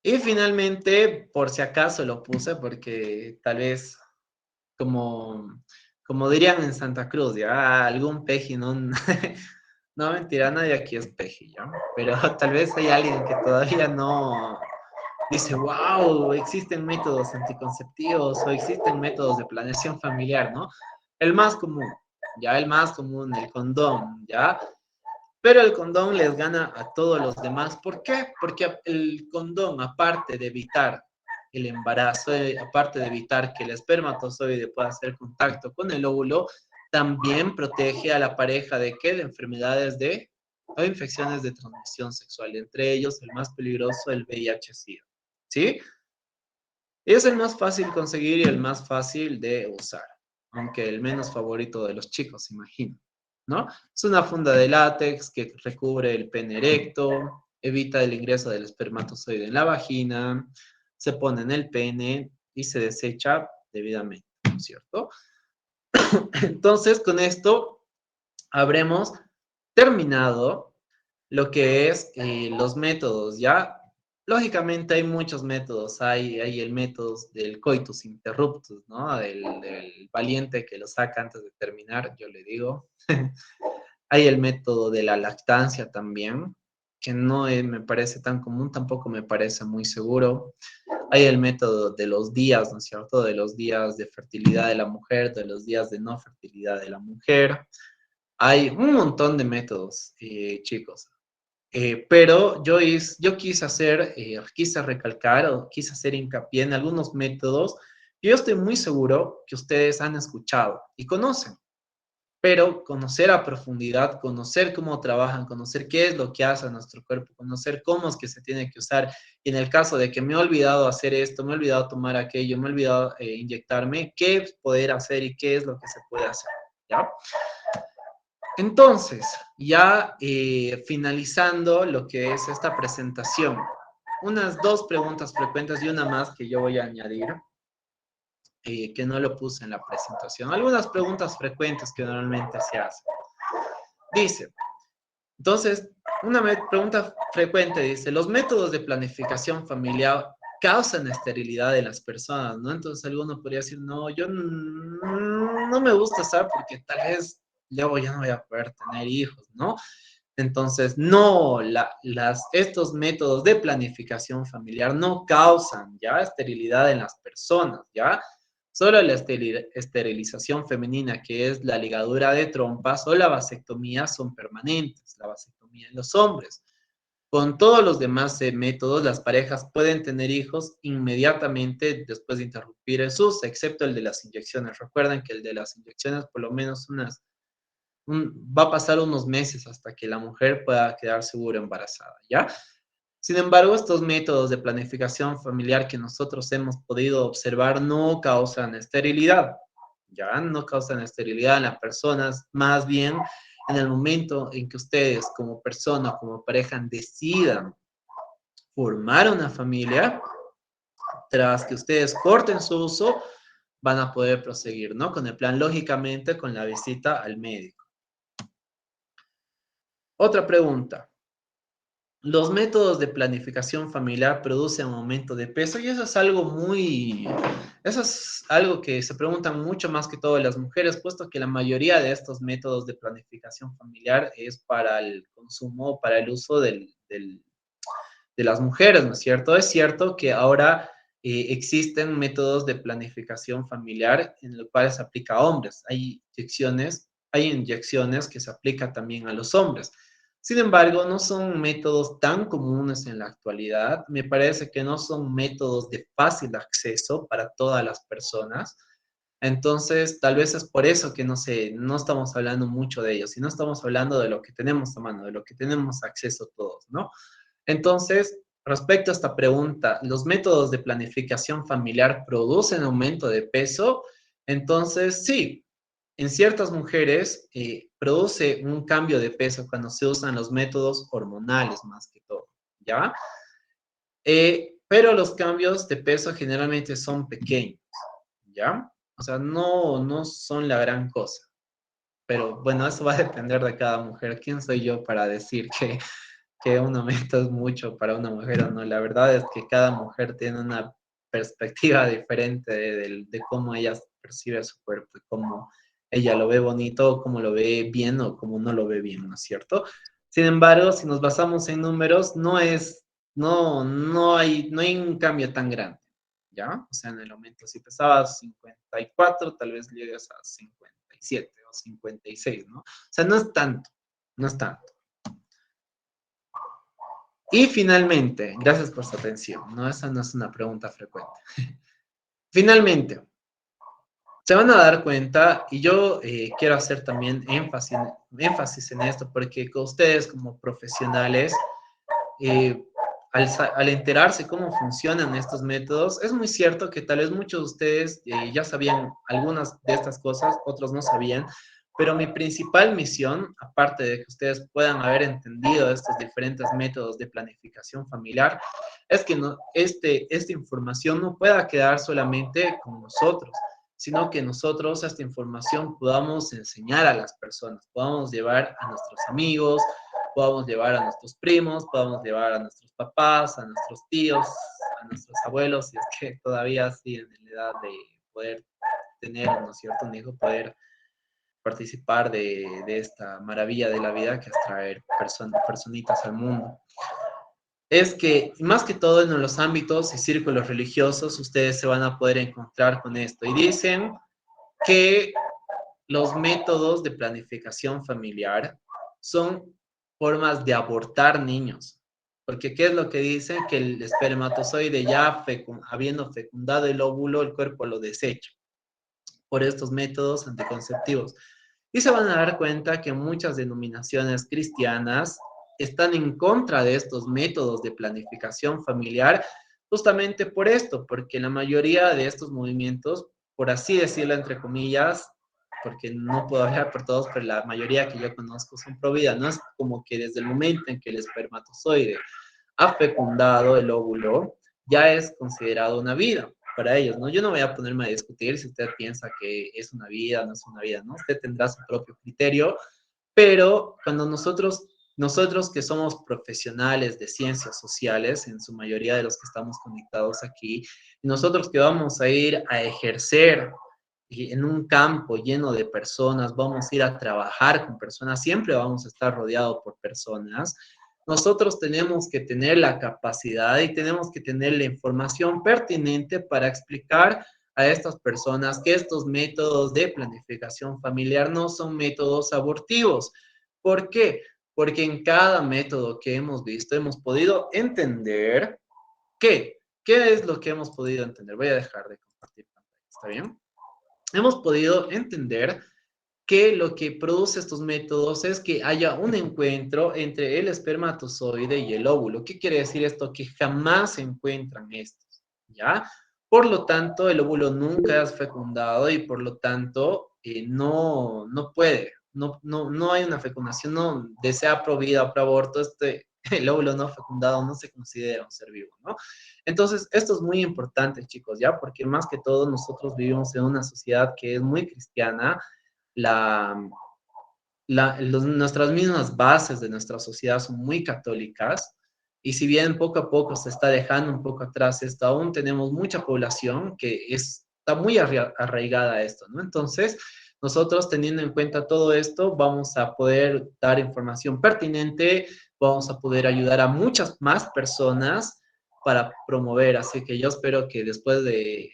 Y finalmente, por si acaso lo puse, porque tal vez, como, como dirían en Santa Cruz, ya algún peji, no, no mentira, nadie aquí es peji, ¿ya? Pero tal vez hay alguien que todavía no dice, wow, existen métodos anticonceptivos o existen métodos de planeación familiar, ¿no? El más común, ya el más común, el condón, ¿ya? Pero el condón les gana a todos los demás. ¿Por qué? Porque el condón, aparte de evitar el embarazo, aparte de evitar que el espermatozoide pueda hacer contacto con el óvulo, también protege a la pareja de qué? De enfermedades o infecciones de transmisión sexual, entre ellos el más peligroso, el VIH-Sida. ¿Sí? Es el más fácil conseguir y el más fácil de usar, aunque el menos favorito de los chicos, imagino, ¿no? Es una funda de látex que recubre el pene erecto, evita el ingreso del espermatozoide en la vagina, se pone en el pene y se desecha debidamente, ¿no es cierto? Entonces, con esto habremos terminado lo que es los métodos, ¿ya? Lógicamente hay muchos métodos, hay el método del coitus interruptus, ¿no? Del valiente que lo saca antes de terminar, yo le digo. Hay el método de la lactancia también, que no me parece tan común, tampoco me parece muy seguro. Hay el método de los días, ¿no es cierto? De los días de fertilidad de la mujer, de los días de no fertilidad de la mujer. Hay un montón de métodos, chicos. Pero yo quise recalcar o quise hacer hincapié en algunos métodos que yo estoy muy seguro que ustedes han escuchado y conocen, pero conocer a profundidad, conocer cómo trabajan, conocer qué es lo que hace a nuestro cuerpo, conocer cómo es que se tiene que usar. Y en el caso de que me he olvidado hacer esto, me he olvidado tomar aquello, me he olvidado inyectarme, qué poder hacer y qué es lo que se puede hacer, ¿ya? Entonces, ya finalizando lo que es esta presentación, unas dos preguntas frecuentes y una más que yo voy a añadir, que no lo puse en la presentación. Algunas preguntas frecuentes que normalmente se hacen. Dice, entonces, una pregunta frecuente dice, ¿los métodos de planificación familiar causan esterilidad de las personas, ¿no? Entonces alguno podría decir, no, yo no me gusta estar porque tal vez luego ya no voy a poder tener hijos, ¿no? Entonces, no, estos métodos de planificación familiar no causan ya esterilidad en las personas, ¿ya? Solo la esterilización femenina, que es la ligadura de trompas o la vasectomía, son permanentes, la vasectomía en los hombres. Con todos los demás métodos, las parejas pueden tener hijos inmediatamente después de interrumpir el SUS, excepto el de las inyecciones. Recuerden que el de las inyecciones, por lo menos va a pasar unos meses hasta que la mujer pueda quedar segura embarazada, ¿ya? Sin embargo, estos métodos de planificación familiar que nosotros hemos podido observar no causan esterilidad, ya no causan esterilidad en las personas, más bien en el momento en que ustedes como persona, como pareja decidan formar una familia, tras que ustedes corten su uso, van a poder proseguir, ¿no? Con el plan, lógicamente, con la visita al médico. Otra pregunta. Los métodos de planificación familiar producen aumento de peso y eso es algo que se preguntan mucho más que todo las mujeres, puesto que la mayoría de estos métodos de planificación familiar es para el consumo, para el uso de las mujeres, ¿no es cierto? Es cierto que ahora existen métodos de planificación familiar en los cuales se aplica a hombres. Hay inyecciones que se aplican también a los hombres. Sin embargo, no son métodos tan comunes en la actualidad. Me parece que no son métodos de fácil acceso para todas las personas. Entonces, tal vez es por eso que no sé, no estamos hablando mucho de ellos, sino estamos hablando de lo que tenemos a mano, de lo que tenemos acceso todos, ¿no? Entonces, respecto a esta pregunta, ¿los métodos de planificación familiar producen aumento de peso? Entonces, sí, en ciertas mujeres produce un cambio de peso cuando se usan los métodos hormonales más que todo, ¿ya? Pero los cambios de peso generalmente son pequeños, ¿ya? O sea, no son la gran cosa. Pero bueno, eso va a depender de cada mujer. ¿Quién soy yo para decir que un aumento es mucho para una mujer o no? La verdad es que cada mujer tiene una perspectiva diferente de cómo ella percibe su cuerpo y cómo ella lo ve bonito, cómo lo ve bien o cómo no lo ve bien, ¿no es cierto? Sin embargo, si nos basamos en números, no hay un cambio tan grande, ¿ya? O sea, en el aumento, si pesabas 54, tal vez llegues a 57 o 56, ¿no? O sea, no es tanto, no es tanto. Y finalmente, gracias por su atención, ¿no? Esa no es una pregunta frecuente. Finalmente, se van a dar cuenta, y yo quiero hacer también énfasis en esto, porque con ustedes como profesionales, eh, al enterarse cómo funcionan estos métodos, es muy cierto que tal vez muchos de ustedes ya sabían algunas de estas cosas, otros no sabían, pero mi principal misión, aparte de que ustedes puedan haber entendido estos diferentes métodos de planificación familiar, es que esta información no pueda quedar solamente con nosotros, sino que nosotros esta información podamos enseñar a las personas, podamos llevar a nuestros amigos, podamos llevar a nuestros primos, podamos llevar a nuestros papás, a nuestros tíos, a nuestros abuelos, si es que todavía siguen en la edad de poder tener, ¿no es cierto?, un hijo, poder participar de esta maravilla de la vida que es traer personitas al mundo. Es que, más que todo en los ámbitos y círculos religiosos, ustedes se van a poder encontrar con esto. Y dicen que los métodos de planificación familiar son formas de abortar niños. Porque, ¿qué es lo que dicen? Que el espermatozoide ya habiendo fecundado el óvulo, el cuerpo lo desecha por estos métodos anticonceptivos. Y se van a dar cuenta que muchas denominaciones cristianas están en contra de estos métodos de planificación familiar, justamente por esto, porque la mayoría de estos movimientos, por así decirlo entre comillas, porque no puedo hablar por todos, pero la mayoría que yo conozco son pro vida. No es como que desde el momento en que el espermatozoide ha fecundado el óvulo, ya es considerado una vida para ellos, ¿no? Yo no voy a ponerme a discutir si usted piensa que es una vida, no es una vida, ¿no? Usted tendrá su propio criterio, pero cuando nosotros que somos profesionales de ciencias sociales, en su mayoría de los que estamos conectados aquí, y nosotros que vamos a ir a ejercer en un campo lleno de personas, vamos a ir a trabajar con personas, siempre vamos a estar rodeados por personas. Nosotros tenemos que tener la capacidad y tenemos que tener la información pertinente para explicar a estas personas que estos métodos de planificación familiar no son métodos abortivos. ¿Por qué? Porque en cada método que hemos visto hemos podido entender ¿qué es lo que hemos podido entender? Voy a dejar de compartir pantalla, ¿está bien? Hemos podido entender que lo que produce estos métodos es que haya un encuentro entre el espermatozoide y el óvulo. ¿Qué quiere decir esto? Que jamás se encuentran estos, ¿ya? Por lo tanto, el óvulo nunca es fecundado y por lo tanto no puede, no hay una fecundación, no desea pro vida o pro aborto, el óvulo no fecundado no se considera un ser vivo, ¿no? Entonces, esto es muy importante, chicos, ¿ya? Porque más que todo nosotros vivimos en una sociedad que es muy cristiana, la, nuestras mismas bases de nuestra sociedad son muy católicas y si bien poco a poco se está dejando un poco atrás esto, aún tenemos mucha población que está muy arraigada a esto, ¿no? Entonces, nosotros teniendo en cuenta todo esto, vamos a poder dar información pertinente, vamos a poder ayudar a muchas más personas para promover, así que yo espero que después de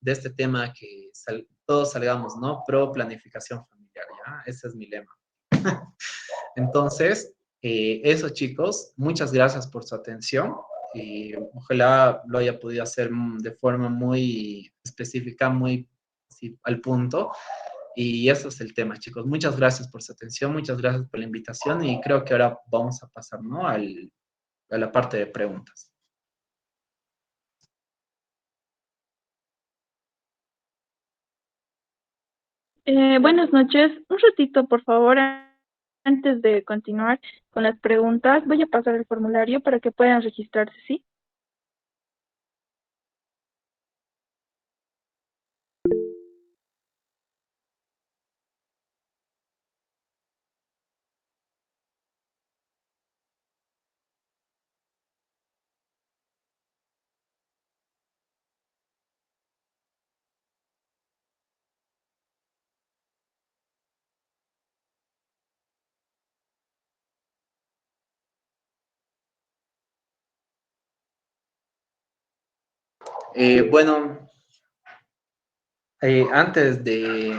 este tema que todos salgamos, ¿no? Pro planificación familiar, ¿ya? Ese es mi lema. Entonces, eso chicos, muchas gracias por su atención y ojalá lo haya podido hacer de forma muy específica, muy así al punto. Y eso es el tema, chicos. Muchas gracias por su atención, muchas gracias por la invitación y creo que ahora vamos a pasar, ¿no? A la parte de preguntas. Buenas noches. Un ratito, por favor, antes de continuar con las preguntas, voy a pasar el formulario para que puedan registrarse, ¿sí? Bueno, antes de,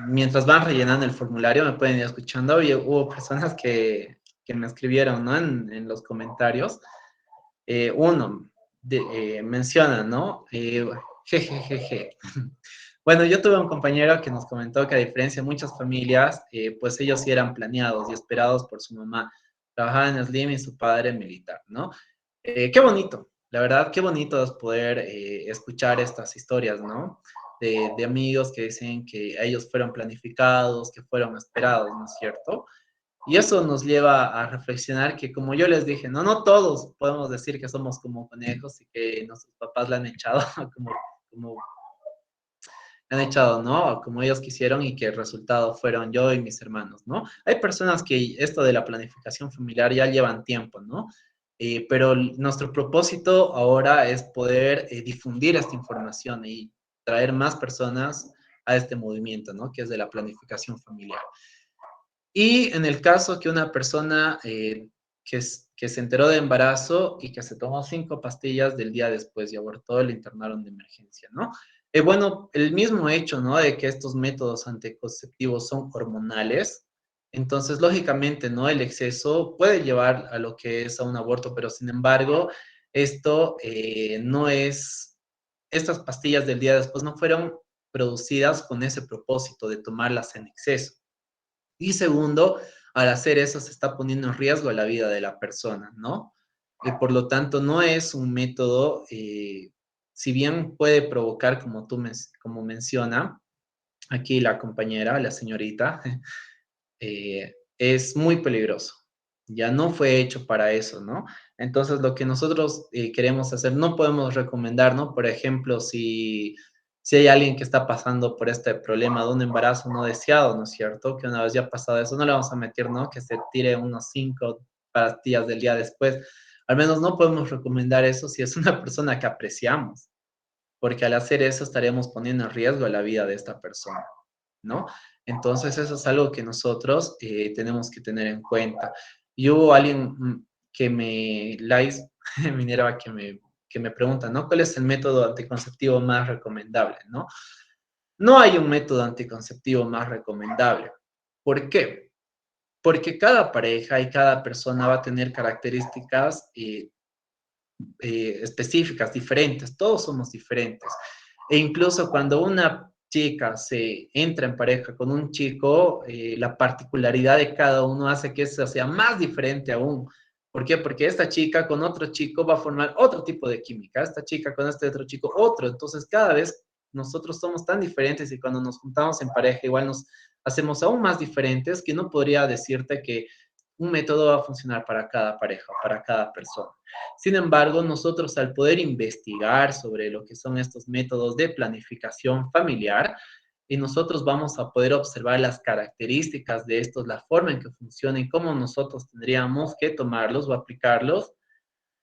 mientras van rellenando el formulario, me pueden ir escuchando. Hubo personas que me escribieron, ¿no? En los comentarios. Uno menciona, ¿no? Jejejeje. Bueno, yo tuve un compañero que nos comentó que a diferencia de muchas familias, pues ellos sí eran planeados y esperados por su mamá. Trabajaba en Slim y su padre militar, ¿no? Qué bonito, la verdad, qué bonito es poder escuchar estas historias, ¿no? De amigos que dicen que ellos fueron planificados, que fueron esperados, ¿no es cierto? Y eso nos lleva a reflexionar que, como yo les dije, no todos podemos decir que somos como conejos y que nuestros papás la han echado como han echado, ¿no? Como ellos quisieron y que el resultado fueron yo y mis hermanos, ¿no? Hay personas que esto de la planificación familiar ya llevan tiempo, ¿no? Pero nuestro propósito ahora es poder difundir esta información y traer más personas a este movimiento, ¿no? Que es de la planificación familiar. Y en el caso que una persona que se enteró de embarazo y que se tomó 5 pastillas del día después y abortó, le internaron de emergencia, ¿no? Bueno, el mismo hecho, ¿no? De que estos métodos anticonceptivos son hormonales, entonces, lógicamente, ¿no? El exceso puede llevar a lo que es a un aborto, pero sin embargo, esto no es, estas pastillas del día después no fueron producidas con ese propósito de tomarlas en exceso. Y segundo, al hacer eso se está poniendo en riesgo la vida de la persona, ¿no? Y por lo tanto, no es un método, si bien puede provocar, como menciona aquí la compañera, la señorita, es muy peligroso. Ya no fue hecho para eso, ¿no? Entonces, lo que nosotros queremos hacer, no podemos recomendar, ¿no? Por ejemplo, si hay alguien que está pasando por este problema de un embarazo no deseado, ¿no es cierto? Que una vez ya pasado eso, no le vamos a meter, ¿no? Que se tire unos 5 pastillas del día después. Al menos no podemos recomendar eso si es una persona que apreciamos, porque al hacer eso estaremos poniendo en riesgo la vida de esta persona, ¿no? Entonces eso es algo que nosotros tenemos que tener en cuenta. Y hubo alguien Lais Minerva, que me pregunta, ¿no? ¿Cuál es el método anticonceptivo más recomendable, ¿no? No hay un método anticonceptivo más recomendable. ¿Por qué? Porque cada pareja y cada persona va a tener características específicas, diferentes, todos somos diferentes. E incluso cuando una chica se entra en pareja con un chico, la particularidad de cada uno hace que eso sea más diferente aún. ¿Por qué? Porque esta chica con otro chico va a formar otro tipo de química, esta chica con este otro chico otro. Entonces, cada vez nosotros somos tan diferentes y cuando nos juntamos en pareja igual nos hacemos aún más diferentes que no podría decirte que un método va a funcionar para cada pareja, para cada persona. Sin embargo, nosotros al poder investigar sobre lo que son estos métodos de planificación familiar, y nosotros vamos a poder observar las características de estos, la forma en que funcionan y cómo nosotros tendríamos que tomarlos o aplicarlos,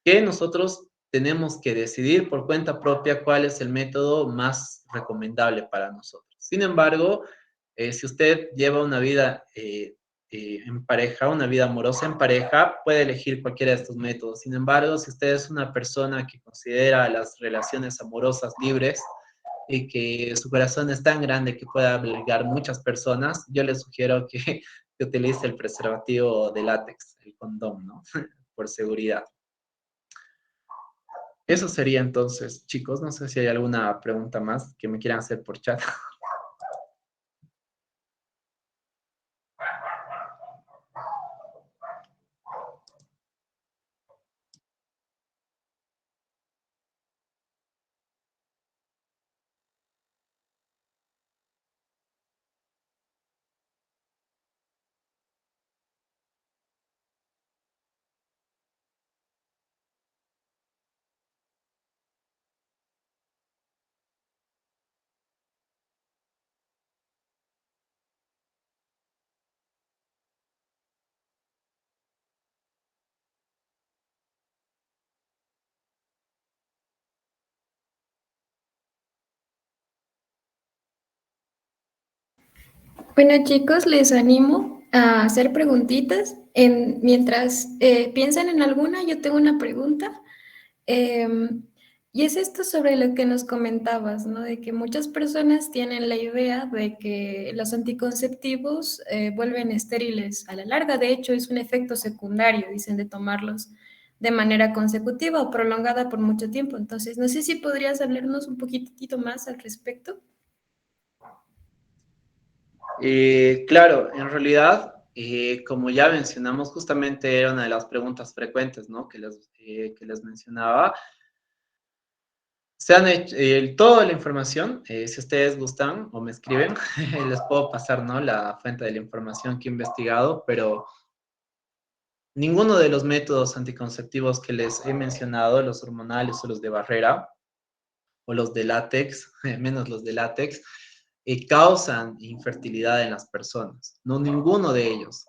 que nosotros tenemos que decidir por cuenta propia cuál es el método más recomendable para nosotros. Sin embargo, si usted lleva una vida en pareja, una vida amorosa en pareja, puede elegir cualquiera de estos métodos. Sin embargo, si usted es una persona que considera las relaciones amorosas libres y que su corazón es tan grande que pueda albergar muchas personas, yo le sugiero que utilice el preservativo de látex, el condón, ¿no? Por seguridad. Eso sería entonces, chicos. No sé si hay alguna pregunta más que me quieran hacer por chat. Bueno, chicos, les animo a hacer preguntitas. Mientras piensan en alguna, yo tengo una pregunta. Em, y es esto sobre lo que nos comentabas, ¿no? De que muchas personas tienen la idea de que los anticonceptivos vuelven estériles a la larga. De hecho, es un efecto secundario, dicen, de tomarlos de manera consecutiva o prolongada por mucho tiempo. Entonces, no sé si podrías hablarnos un poquitito más al respecto. Claro, en realidad, como ya mencionamos, justamente era una de las preguntas frecuentes, ¿no? Que les mencionaba. Se han hecho toda la información, si ustedes gustan o me escriben, les puedo pasar, ¿no? La fuente de la información que he investigado, pero ninguno de los métodos anticonceptivos que les he mencionado, los hormonales o los de barrera, o los de látex, menos los de látex, causan infertilidad en las personas. No, ninguno de ellos.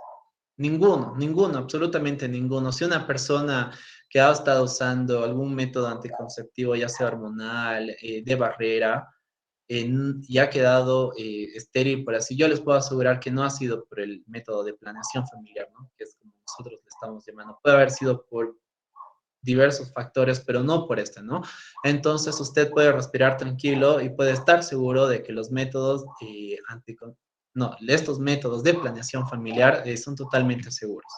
Ninguno, absolutamente ninguno. Si una persona que ha estado usando algún método anticonceptivo, ya sea hormonal, de barrera, y ha quedado estéril, por así, yo les puedo asegurar que no ha sido por el método de planeación familiar, ¿no? Que es como nosotros le estamos llamando. Puede haber sido por diversos factores, pero no por este, ¿no? Entonces usted puede respirar tranquilo y puede estar seguro de que los métodos no, estos métodos de planeación familiar son totalmente seguros.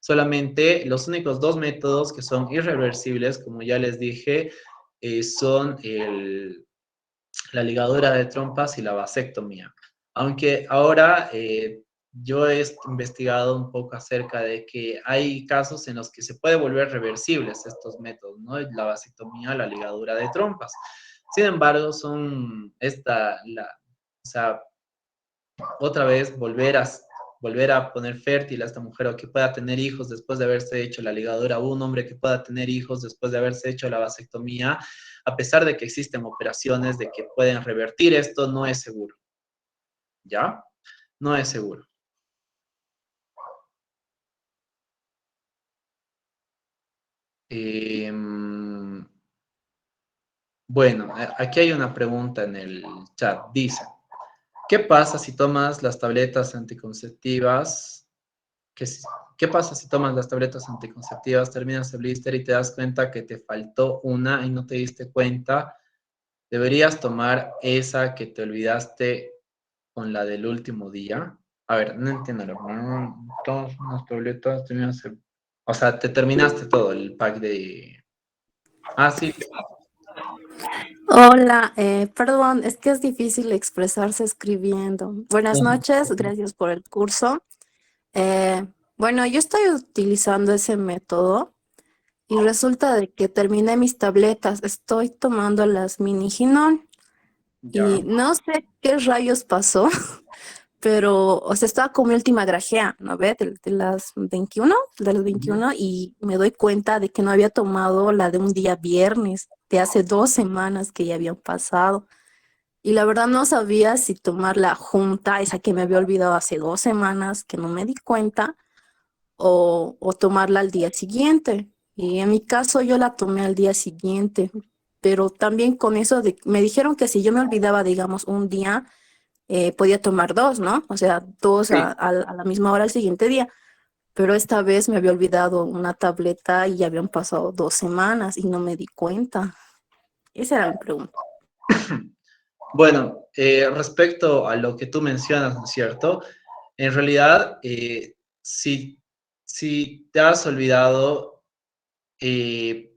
Solamente los únicos dos métodos que son irreversibles, como ya les dije, son la ligadura de trompas y la vasectomía. Aunque ahora yo he investigado un poco acerca de que hay casos en los que se puede volver reversibles estos métodos, ¿no? La vasectomía, la ligadura de trompas. Sin embargo, o sea, otra vez volver a poner fértil a esta mujer o que pueda tener hijos después de haberse hecho la ligadura, o un hombre que pueda tener hijos después de haberse hecho la vasectomía, a pesar de que existen operaciones de que pueden revertir esto, no es seguro. ¿Ya? No es seguro. Bueno, aquí hay una pregunta en el chat. Dice, ¿qué pasa si tomas las tabletas anticonceptivas? ¿Qué pasa si tomas las tabletas anticonceptivas, terminas el blister y te das cuenta que te faltó una y no te diste cuenta? Deberías tomar esa que te olvidaste con la del último día. A ver, no entiendo. Tomas unas tabletas, o sea, te terminaste todo el pack de... Ah, sí. Hola, perdón, es que es difícil expresarse escribiendo. Buenas noches, gracias por el curso. Eh, bueno, yo estoy utilizando ese método y resulta de que terminé mis tabletas. Estoy tomando las Miniginol Ya. y no sé qué rayos pasó, pero, o sea, estaba con mi última grajea, ¿no ves? De las 21, y me doy cuenta de que no había tomado la de un día viernes, de hace 2 semanas que ya habían pasado. Y la verdad no sabía si tomar la junta, esa que me había olvidado hace 2 semanas, que no me di cuenta, o tomarla al día siguiente. Y en mi caso yo la tomé al día siguiente, pero también con eso me dijeron que si yo me olvidaba, digamos, un día, podía tomar dos, ¿no? O sea, dos Sí. a la misma hora al siguiente día. Pero esta vez me había olvidado una tableta y ya habían pasado 2 semanas y no me di cuenta. Esa era mi pregunta. Bueno, respecto a lo que tú mencionas, ¿no es cierto? En realidad, si te has olvidado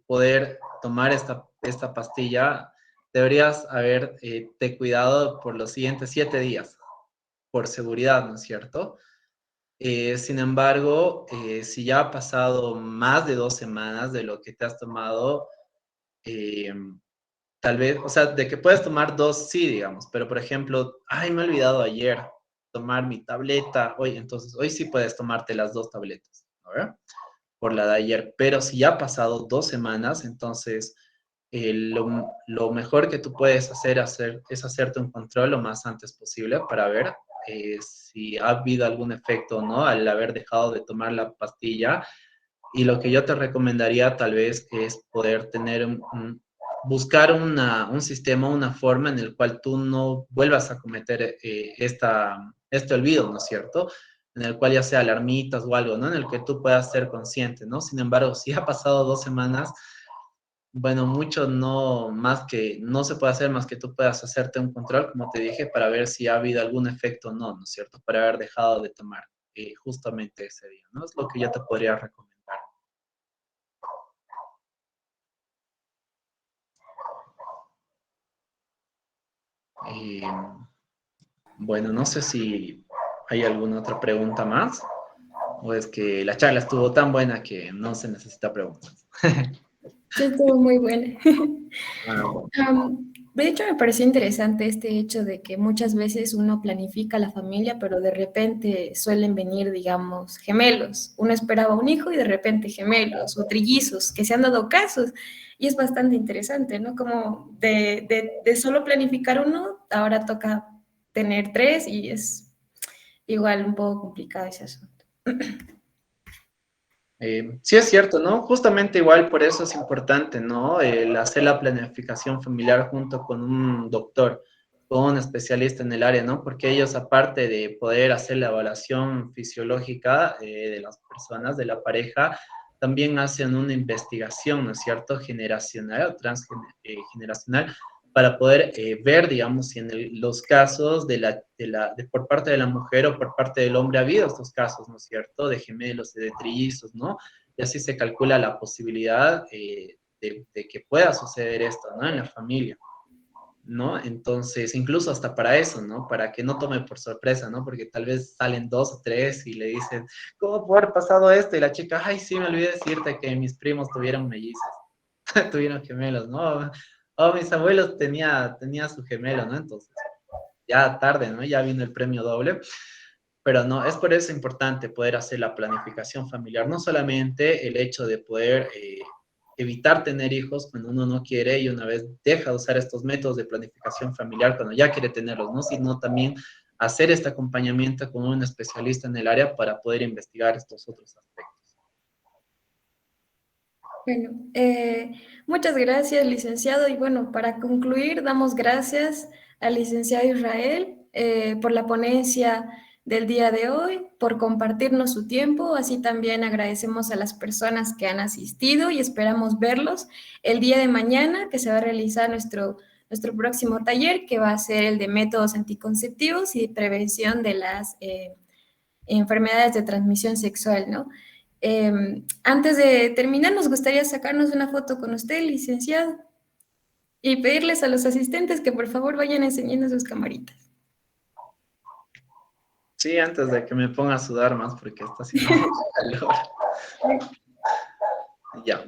poder tomar esta pastilla, deberías haberte cuidado por los siguientes 7 días, por seguridad, ¿no es cierto? Sin embargo, si ya ha pasado más de 2 semanas de lo que te has tomado, eh, tal vez, o sea, de que puedes tomar dos, sí, digamos, pero por ejemplo, ay, me he olvidado ayer tomar mi tableta, hoy, entonces hoy sí puedes tomarte las dos tabletas, ¿no? Por la de ayer, pero si ya ha pasado 2 semanas, entonces lo mejor que tú puedes es hacerte un control lo más antes posible para ver si ha habido algún efecto o no al haber dejado de tomar la pastilla. Y lo que yo te recomendaría tal vez es poder tener buscar un sistema, una forma en el cual tú no vuelvas a cometer este olvido, ¿no es cierto? En el cual ya sea alarmitas o algo, ¿no? En el que tú puedas ser consciente, ¿no? Sin embargo, si ha pasado 2 semanas, bueno, mucho no, más que, no se puede hacer más que tú puedas hacerte un control, como te dije, para ver si ha habido algún efecto o no, ¿no es cierto? Para haber dejado de tomar justamente ese día, ¿no? Es lo que yo te podría recomendar. Bueno, no sé si hay alguna otra pregunta más, o es que la charla estuvo tan buena que no se necesita preguntas. Sí, estuvo muy buena. Bueno. De hecho, me pareció interesante este hecho de que muchas veces uno planifica la familia, pero de repente suelen venir, digamos, gemelos. Uno esperaba un hijo y de repente gemelos o trillizos, que se han dado casos. Y es bastante interesante, ¿no? Como de solo planificar uno, ahora toca tener 3 y es igual un poco complicado ese asunto. Sí es cierto, ¿no? Justamente igual por eso es importante, ¿no? El hacer la planificación familiar junto con un doctor, con un especialista en el área, ¿no? Porque ellos, aparte de poder hacer la evaluación fisiológica de las personas, de la pareja, también hacen una investigación, ¿no es cierto?, generacional o transgeneracional, para poder ver, digamos, si en los casos por parte de la mujer o por parte del hombre ha habido estos casos, ¿no es cierto?, de gemelos y de trillizos, ¿no? Y así se calcula la posibilidad de que pueda suceder esto, ¿no?, en la familia, ¿no? Entonces, incluso hasta para eso, ¿no? Para que no tome por sorpresa, ¿no? Porque tal vez salen 2 o 3 y le dicen, ¿cómo puede haber pasado esto? Y la chica, ay, sí, me olvidé decirte que mis primos tuvieron mellizos, tuvieron gemelos, ¿no? Oh, mis abuelos tenía su gemelo, ¿no? Entonces, ya tarde, ¿no? Ya vino el premio doble. Pero no, es por eso importante poder hacer la planificación familiar, no solamente el hecho de poder evitar tener hijos cuando uno no quiere y una vez deja de usar estos métodos de planificación familiar cuando ya quiere tenerlos, ¿no? Sino también hacer este acompañamiento con un especialista en el área para poder investigar estos otros aspectos. Bueno, muchas gracias, licenciado. Y bueno, para concluir, damos gracias al licenciado Israel por la ponencia del día de hoy, por compartirnos su tiempo. Así también agradecemos a las personas que han asistido y esperamos verlos el día de mañana, que se va a realizar nuestro próximo taller, que va a ser el de métodos anticonceptivos y prevención de las enfermedades de transmisión sexual, ¿no? Antes de terminar, nos gustaría sacarnos una foto con usted, licenciado, y pedirles a los asistentes que por favor vayan enseñando sus camaritas. Sí, antes de que me ponga a sudar más porque está haciendo mucho calor. Ya.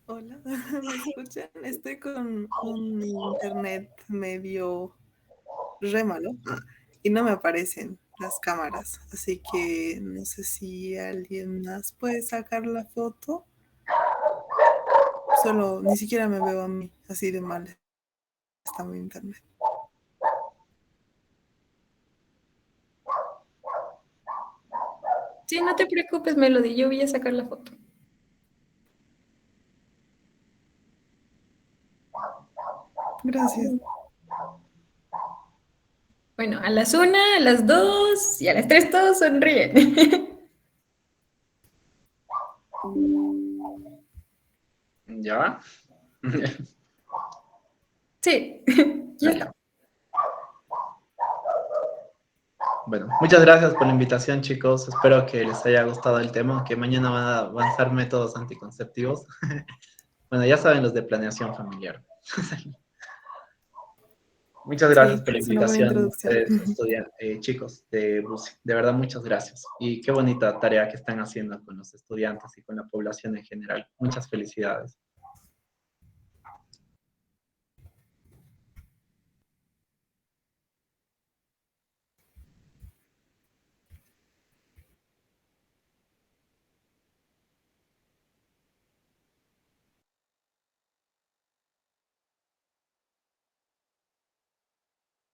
Hola, ¿me escuchan? Estoy con un internet medio re malo y no me aparecen las cámaras, así que no sé si alguien más puede sacar la foto. Solo ni siquiera me veo a mí, así de mal está mi internet. Sí, no te preocupes, Melody, yo voy a sacar la foto. Gracias. Bueno, a las 1, a las 2 y a las 3 todos sonríen. ¿Ya? Sí, ya está. Bueno, muchas gracias por la invitación, chicos. Espero que les haya gustado el tema, que mañana van a avanzar métodos anticonceptivos. Bueno, ya saben los de planeación familiar. Muchas gracias Sí, por la es una buena invitación, introducción. ustedes, chicos de BUSI. De verdad, muchas gracias. Y qué bonita tarea que están haciendo con los estudiantes y con la población en general. Muchas felicidades.